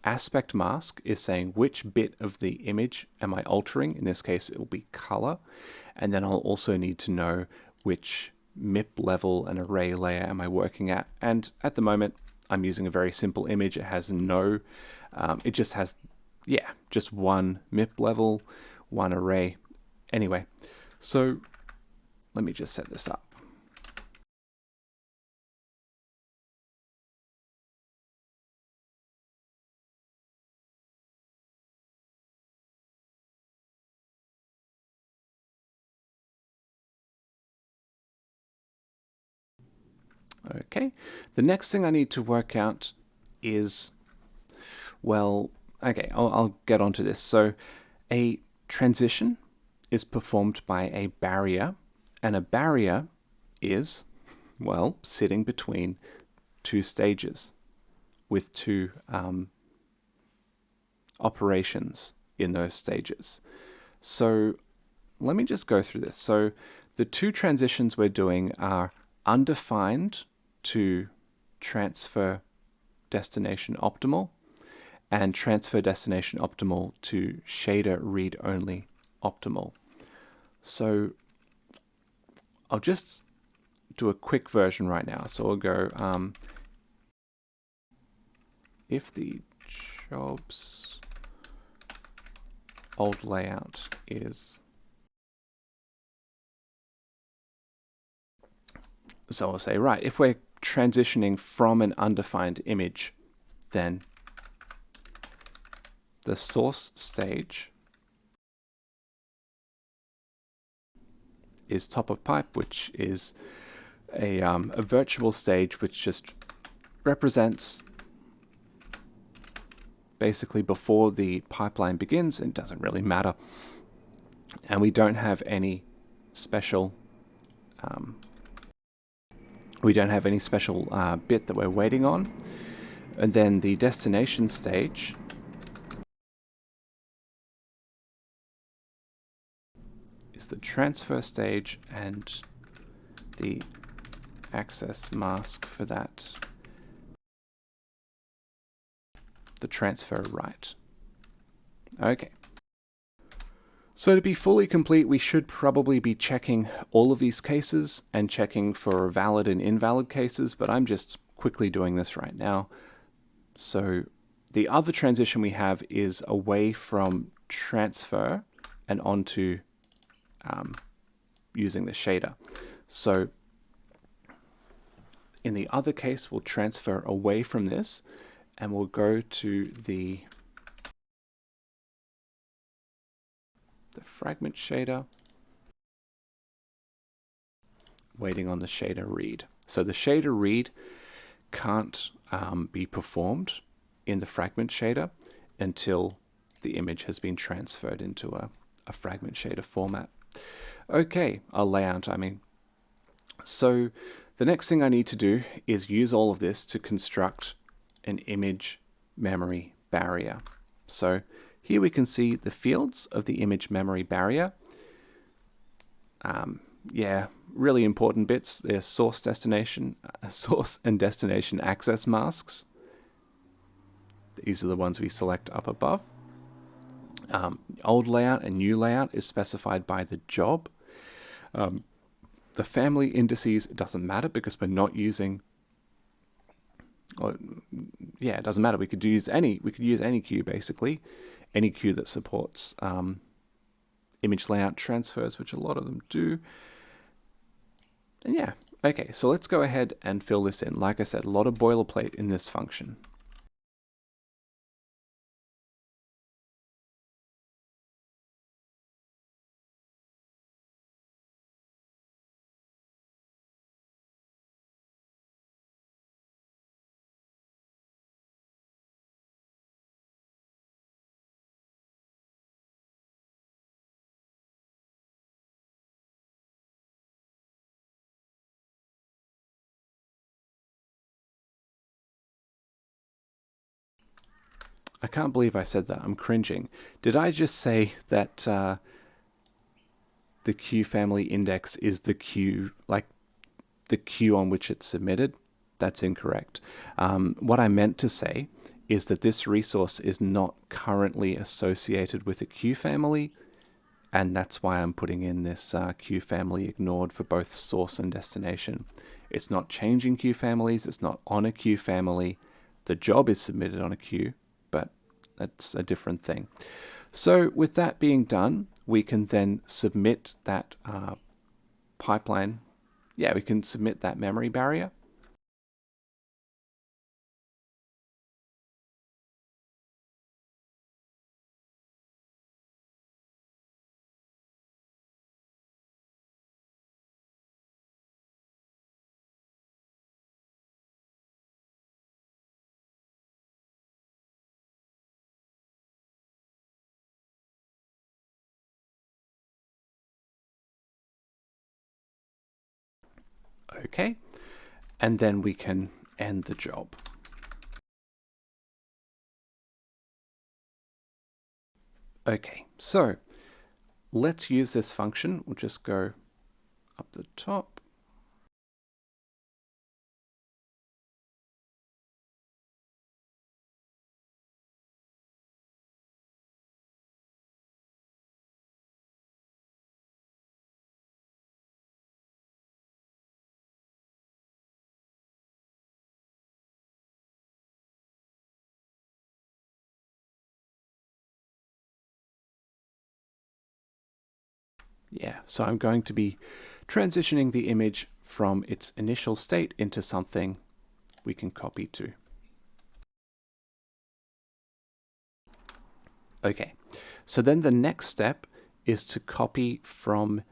aspect mask is saying which bit of the image am I altering. In this case, it will be color. And then I'll also need to know which MIP level and array layer am I working at. And at the moment, I'm using a very simple image. It has no, it just has, yeah, just one MIP level, one array. Anyway, so let me just set this up. Okay, the next thing I need to work out is, well, okay, I'll get onto this. So a transition is performed by a barrier, and a barrier is, well, sitting between two stages with two operations in those stages. So let me just go through this. So the two transitions we're doing are undefined to transfer destination optimal and transfer destination optimal to shader read only optimal. So I'll just do a quick version right now. So I'll go if the jobs old layout is, so I'll say, right, if we're transitioning from an undefined image, then the source stage is top of pipe, which is a virtual stage which just represents basically before the pipeline begins. It doesn't really matter. And we don't have any special bit that we're waiting on. And then the destination stage is the transfer stage, and the access mask for that, the transfer write. Okay. So to be fully complete, we should probably be checking all of these cases and checking for valid and invalid cases, but I'm just quickly doing this right now. So the other transition we have is away from transfer and onto using the shader. So in the other case, we'll transfer away from this and we'll go to the fragment shader, waiting on the shader read. So the shader read can't be performed in the fragment shader until the image has been transferred into a fragment shader format. Okay, a layout, I mean. So the next thing I need to do is use all of this to construct an image memory barrier. So here we can see the fields of the image memory barrier. Yeah, really important bits. They're source and destination access masks. These are the ones we select up above. Old layout and new layout is specified by the job. The family indices, it doesn't matter because we're not using, or, yeah, it doesn't matter. We could use any queue basically, any queue that supports image layout transfers, which a lot of them do. And yeah, okay, so let's go ahead and fill this in. Like I said, a lot of boilerplate in this function. I can't believe I said that. I'm cringing. Did I just say that the queue family index is the queue, like the queue on which it's submitted? That's incorrect. What I meant to say is that this resource is not currently associated with a queue family, and that's why I'm putting in this queue family ignored for both source and destination. It's not changing queue families, it's not on a queue family. The job is submitted on a queue, but that's a different thing. So with that being done, we can then submit that pipeline. Yeah, we can submit that memory barrier. Okay, and then we can end the job. Okay, so let's use this function. We'll just go up the top. Yeah, so I'm going to be transitioning the image from its initial state into something we can copy to. Okay, so then the next step is to copy from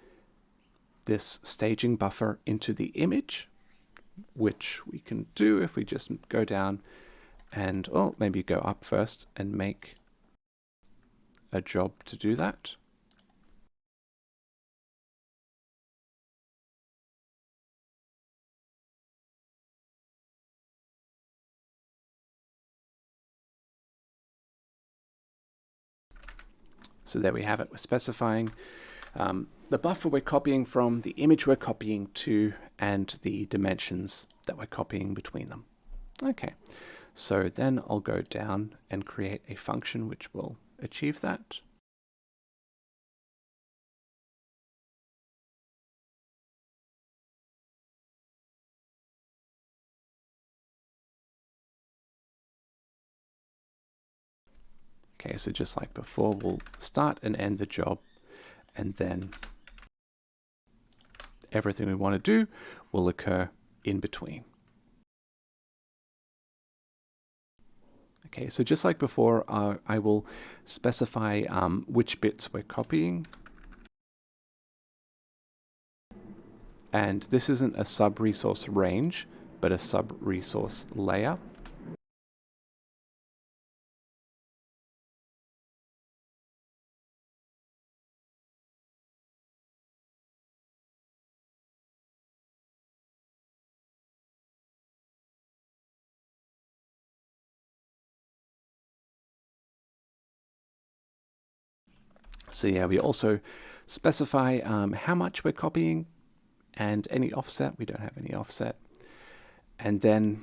this staging buffer into the image, which we can do if we just go down and, oh, maybe go up first and make a job to do that. So there we have it. We're specifying the buffer we're copying from, the image we're copying to, and the dimensions that we're copying between them. Okay, so then I'll go down and create a function which will achieve that. Okay, so just like before, we'll start and end the job, and then everything we want to do will occur in between. Okay, so just like before, I will specify which bits we're copying. And this isn't a sub-resource range, but a sub-resource layer. So yeah, we also specify how much we're copying and any offset. We don't have any offset. And then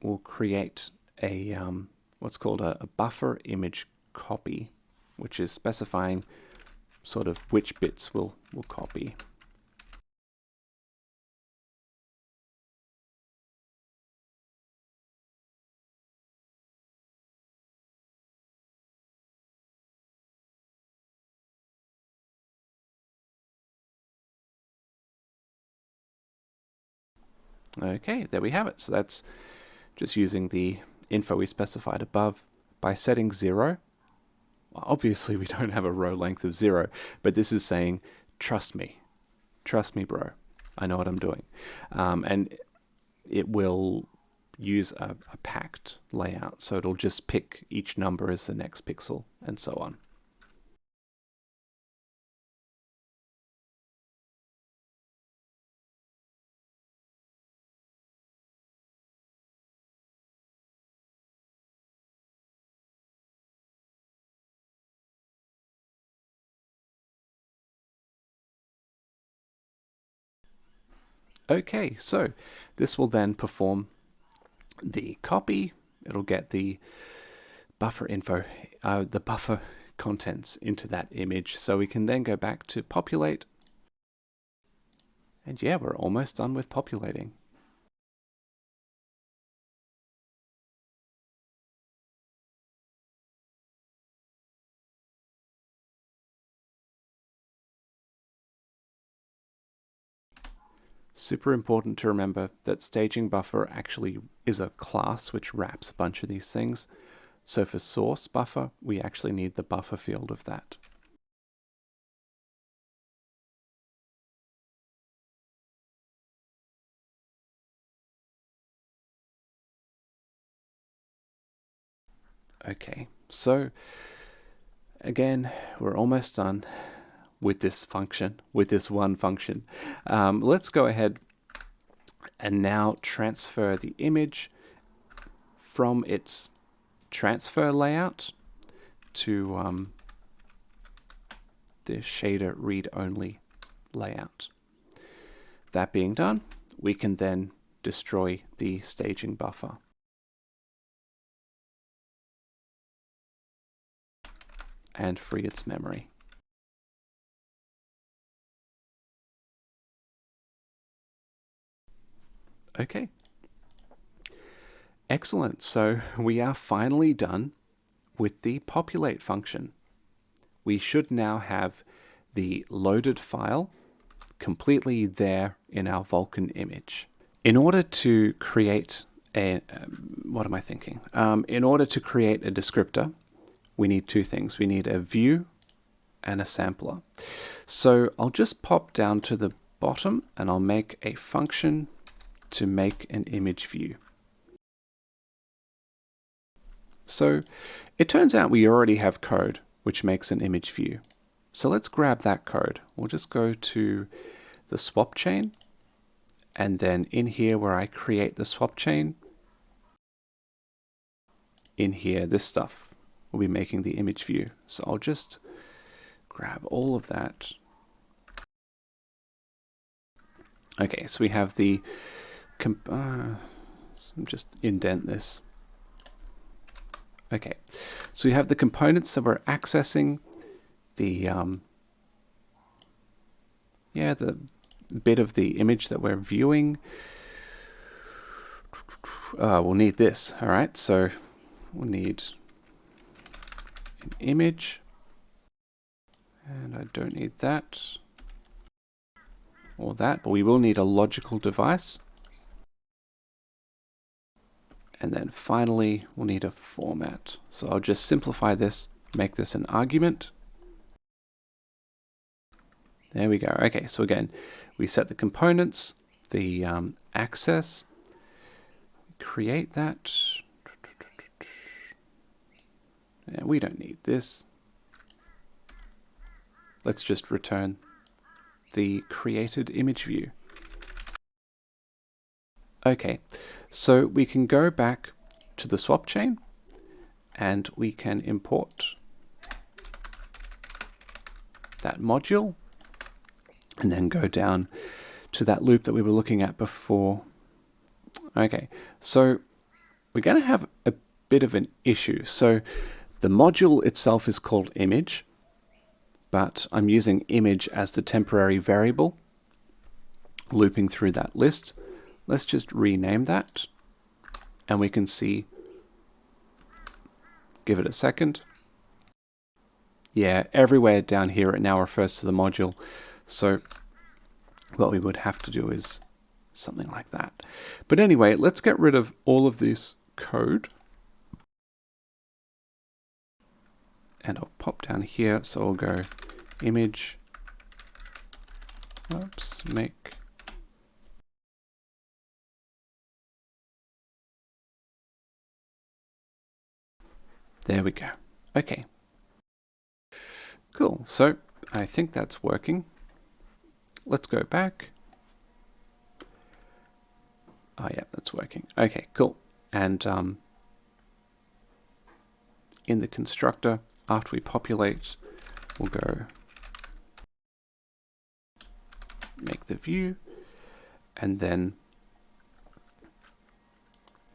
we'll create a what's called a buffer image copy, which is specifying sort of which bits we'll copy. Okay, there we have it. So that's just using the info we specified above. By setting 0, obviously we don't have a row length of 0, but this is saying, trust me, bro, I know what I'm doing. And it will use a packed layout, so it'll just pick each number as the next pixel and so on. Okay, so this will then perform the copy. It'll get the buffer info, the buffer contents into that image. So we can then go back to populate. And yeah, we're almost done with populating. Super important to remember that staging buffer actually is a class which wraps a bunch of these things. So for source buffer, we actually need the buffer field of that. Okay, so again, we're almost done with this function, with this one function. Let's go ahead and now transfer the image from its transfer layout to the shader read-only layout. That being done, we can then destroy the staging buffer. And free its memory. Okay. Excellent. So we are finally done with the populate function. We should now have the loaded file completely there in our Vulkan image. In order to create a, what am I thinking? In order to create a descriptor, we need two things. We need a view and a sampler. So I'll just pop down to the bottom and I'll make a function to make an image view. So it turns out we already have code which makes an image view. So let's grab that code. We'll just go to the swap chain, and then in here where I create the swap chain, in here this stuff will be making the image view. So I'll just grab all of that. Okay, so we have the just indent this. Okay, so we have the components that we're accessing, the the bit of the image that we're viewing. We'll need this. All right, so we'll need an image, and I don't need that or that, but we will need a logical device. And then finally, we'll need a format. So I'll just simplify this, make this an argument. There we go. Okay, so again, we set the components, the access, create that. Yeah, we don't need this. Let's just return the created image view. Okay, so we can go back to the swap chain and we can import that module and then go down to that loop that we were looking at before. Okay, so we're going to have a bit of an issue. So the module itself is called image, but I'm using image as the temporary variable, looping through that list. Let's just rename that, and we can see, give it a second. Yeah, everywhere down here it now refers to the module. So what we would have to do is something like that. But anyway, let's get rid of all of this code. And I'll pop down here, so I'll go image, make. There we go. Okay. Cool. So I think that's working. Let's go back. Oh yeah, that's working. Okay, cool. And in the constructor, after we populate, we'll go make the view, and then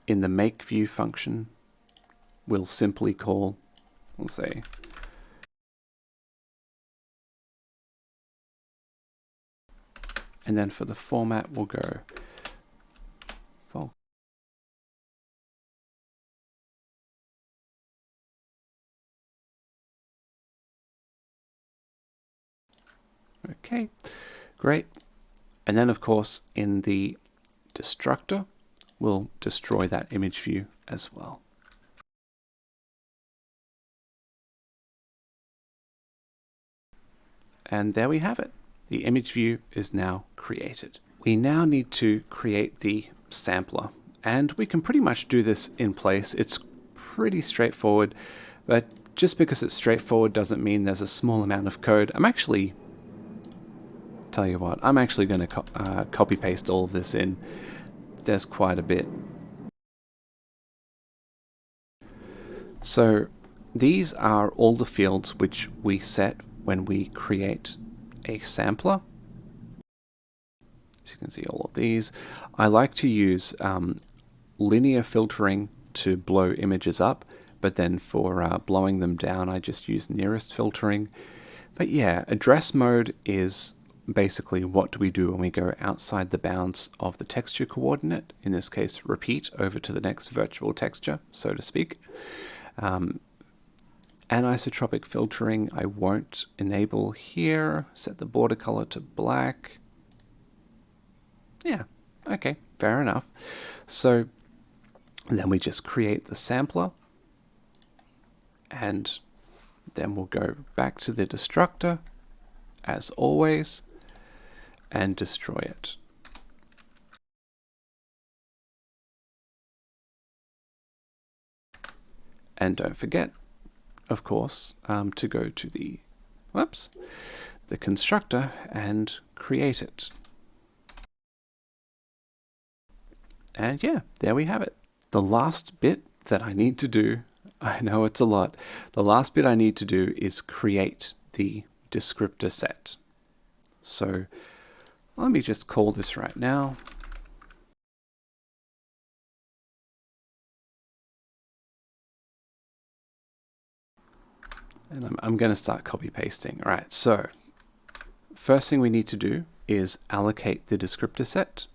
in the make view function, we'll simply call, we'll say and then for the format, we'll go Vulkan. Okay, great. And then, of course, in the destructor, we'll destroy that image view as well. And there we have it. The image view is now created. We now need to create the sampler, and we can pretty much do this in place. It's pretty straightforward, but just because it's straightforward doesn't mean there's a small amount of code. I'm actually going to copy paste all of this in. There's quite a bit. So these are all the fields which we set when we create a sampler. As you can see, all of these. I like to use linear filtering to blow images up, but then for blowing them down, I just use nearest filtering. But yeah, address mode is basically what do we do when we go outside the bounds of the texture coordinate, in this case repeat over to the next virtual texture, so to speak. Anisotropic filtering I won't enable here. Set the border color to black. Yeah, okay, fair enough. So then we just create the sampler, and then we'll go back to the destructor as always and destroy it. And don't forget, of course, to go to the constructor and create it. And yeah, there we have it. The last bit that I need to do, I know it's a lot, the last bit I need to do is create the descriptor set. So let me just call this right now. And I'm going to start copy pasting. All right, so first thing we need to do is allocate the descriptor set.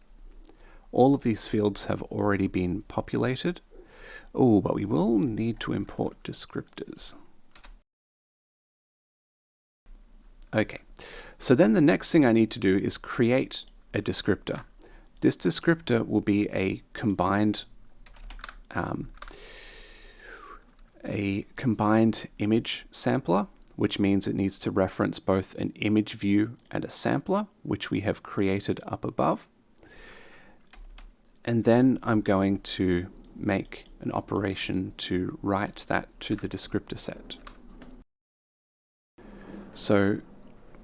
All of these fields have already been populated. Oh, but we will need to import descriptors. Okay, so then the next thing I need to do is create a descriptor. This descriptor will be a combined image sampler, which means it needs to reference both an image view and a sampler, which we have created up above. And then I'm going to make an operation to write that to the descriptor set. So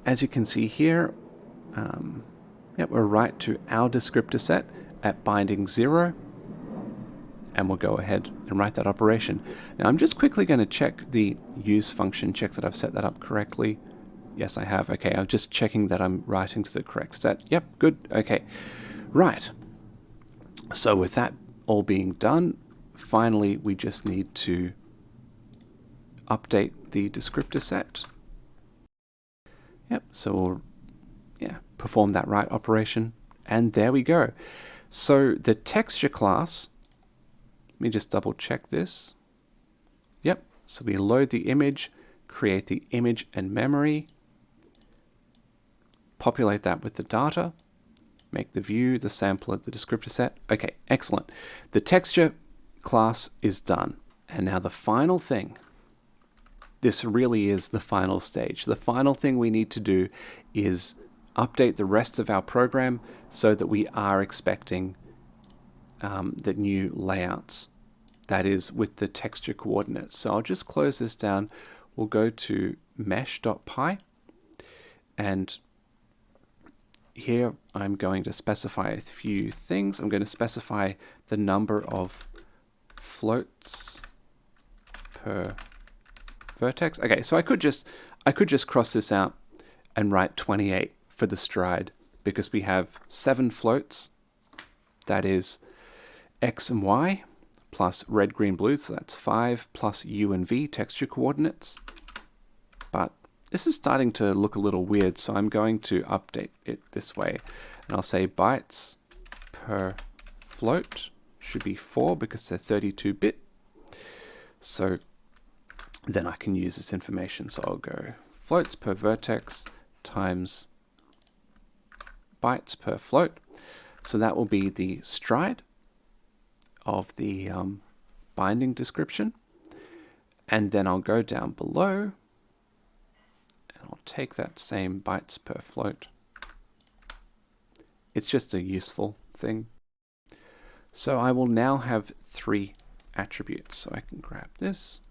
as you can see here, we'll write to our descriptor set at binding 0, and we'll go ahead and write that operation. Now I'm just quickly going to check the use function, check that I've set that up correctly. Yes, I have. Okay, I'm just checking that I'm writing to the correct set. Yep, good. Okay, right. So with that all being done, finally we just need to update the descriptor set. Yep, so we'll perform that write operation, and there we go. So the texture class, let me just double check this. Yep, so we load the image, create the image and memory, populate that with the data, make the view, the sampler, the descriptor set. Okay, excellent. The texture class is done. And now the final thing, this really is the final stage. The final thing we need to do is update the rest of our program so that we are expecting the new layouts. That is with the texture coordinates. So I'll just close this down. We'll go to mesh.py, and here I'm going to specify a few things. I'm going to specify the number of floats per vertex. Okay, so I could just cross this out and write 28 for the stride, because we have 7 floats. That is x and y plus red, green, blue, so that's 5 plus u and v texture coordinates. But this is starting to look a little weird, so I'm going to update it this way. And I'll say bytes per float should be 4 because they're 32-bit. So then I can use this information. So I'll go floats per vertex times bytes per float. So that will be the stride of the binding description. And then I'll go down below and I'll take that same bytes per float. It's just a useful thing. So I will now have 3 attributes. So I can grab this.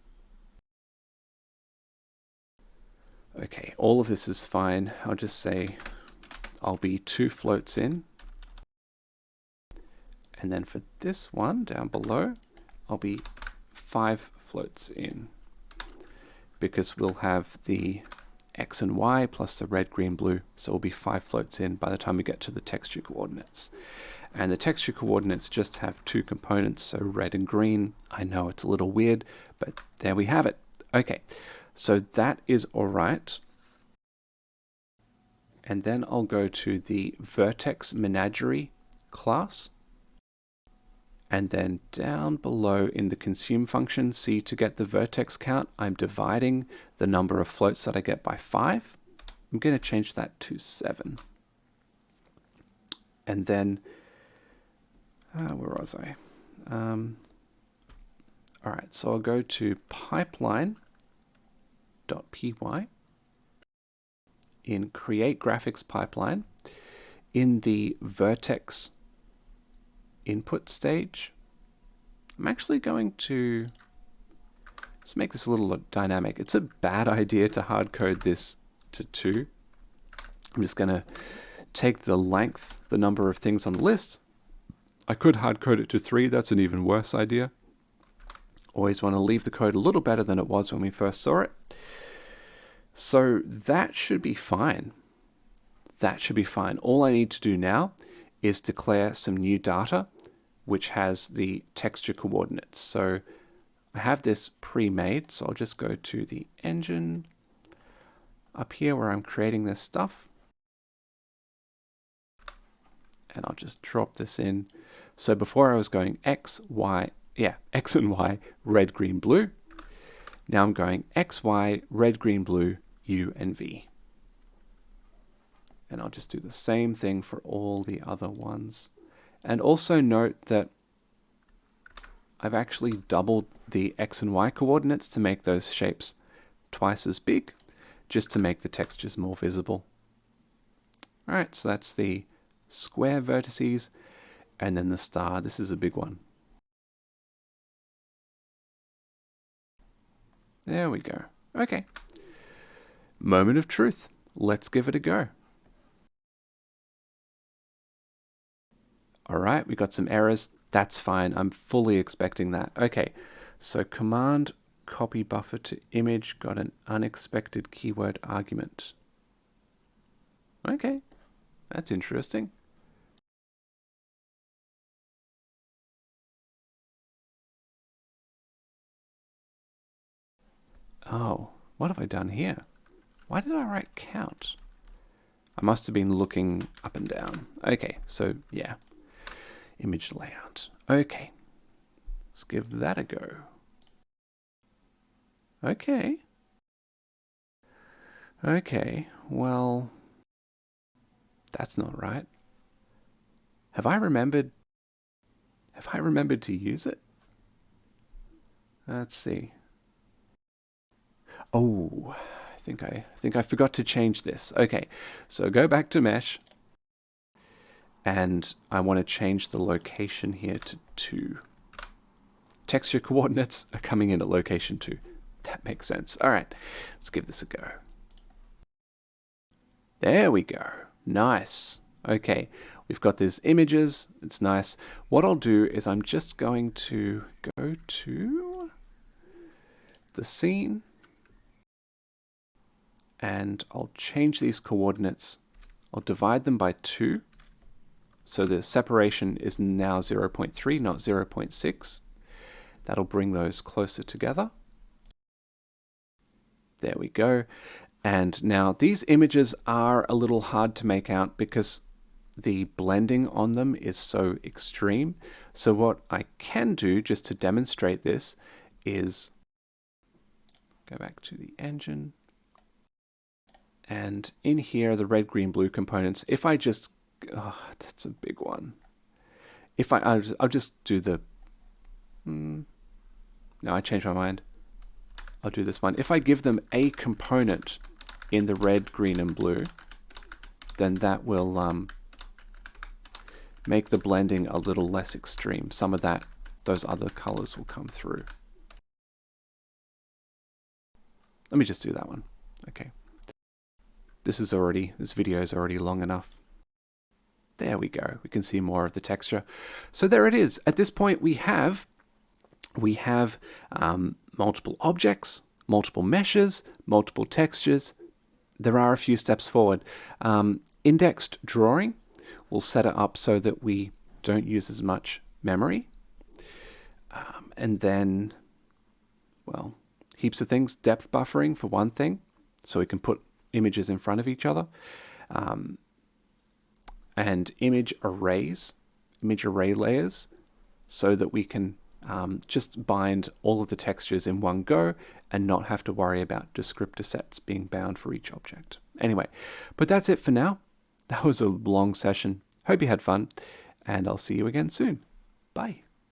Okay, all of this is fine. I'll just say I'll be 2 floats in. And then for this one down below, I'll be 5 floats in, because we'll have the x and y plus the red, green, blue. So we'll be 5 floats in by the time we get to the texture coordinates. And the texture coordinates just have 2 components, so red and green. I know it's a little weird, but there we have it. Okay, so that is all right. And then I'll go to the Vertex Menagerie class. And then down below in the consume function, see, to get the vertex count, I'm dividing the number of floats that I get by 5. I'm going to change that to 7. And then, where was I? All right, so I'll go to pipeline.py. In create graphics pipeline, in the vertex input stage, I'm actually going to let's make this a little dynamic. It's a bad idea to hard code this to 2. I'm just going to take the length, the number of things on the list. I could hard code it to 3. That's an even worse idea. Always want to leave the code a little better than it was when we first saw it. So that should be fine. That should be fine. All I need to do now is declare some new data, which has the texture coordinates. So I have this pre-made, so I'll just go to the engine up here where I'm creating this stuff. And I'll just drop this in. So before I was going X, Y, X and Y, red, green, blue. Now I'm going X, Y, red, green, blue, U, and V. And I'll just do the same thing for all the other ones. And also note that I've actually doubled the X and Y coordinates to make those shapes twice as big, just to make the textures more visible. All right, so that's the square vertices, and then the star. This is a big one. There we go. Okay. Moment of truth. Let's give it a go. All right, we got some errors. That's fine. I'm fully expecting that. Okay, so command copy buffer to image got an unexpected keyword argument. Okay, that's interesting. Oh, what have I done here? Why did I write count? I must have been looking up and down. Okay, so yeah, image layout. Okay, let's give that a go. Okay. Okay, well, that's not right. Have I remembered to use it? Let's see. Oh, I think I forgot to change this. Okay, so go back to mesh, and I want to change the location here to 2. Texture coordinates are coming in at location 2. That makes sense. All right, let's give this a go. There we go. Nice. Okay, we've got these images. It's nice. What I'll do is I'm just going to go to the scene, and I'll change these coordinates. I'll divide them by 2. So the separation is now 0.3, not 0.6. That'll bring those closer together. There we go. And now these images are a little hard to make out because the blending on them is so extreme. So what I can do just to demonstrate this is go back to the engine. And in here, the red, green, blue components, if I just, oh, that's a big one. If I'll just do the, no, I changed my mind. I'll do this one. If I give them a component in the red, green, and blue, then that will make the blending a little less extreme. Some of those other colors will come through. Let me just do that one. Okay. This video is already long enough. There we go. We can see more of the texture. So there it is. At this point, we have multiple objects, multiple meshes, multiple textures. There are a few steps forward. Indexed drawing will set it up so that we don't use as much memory. And then, well, heaps of things. Depth buffering for one thing, so we can put images in front of each other. And image array layers, so that we can just bind all of the textures in one go and not have to worry about descriptor sets being bound for each object. Anyway, but that's it for now. That was a long session. Hope you had fun, and I'll see you again soon. Bye.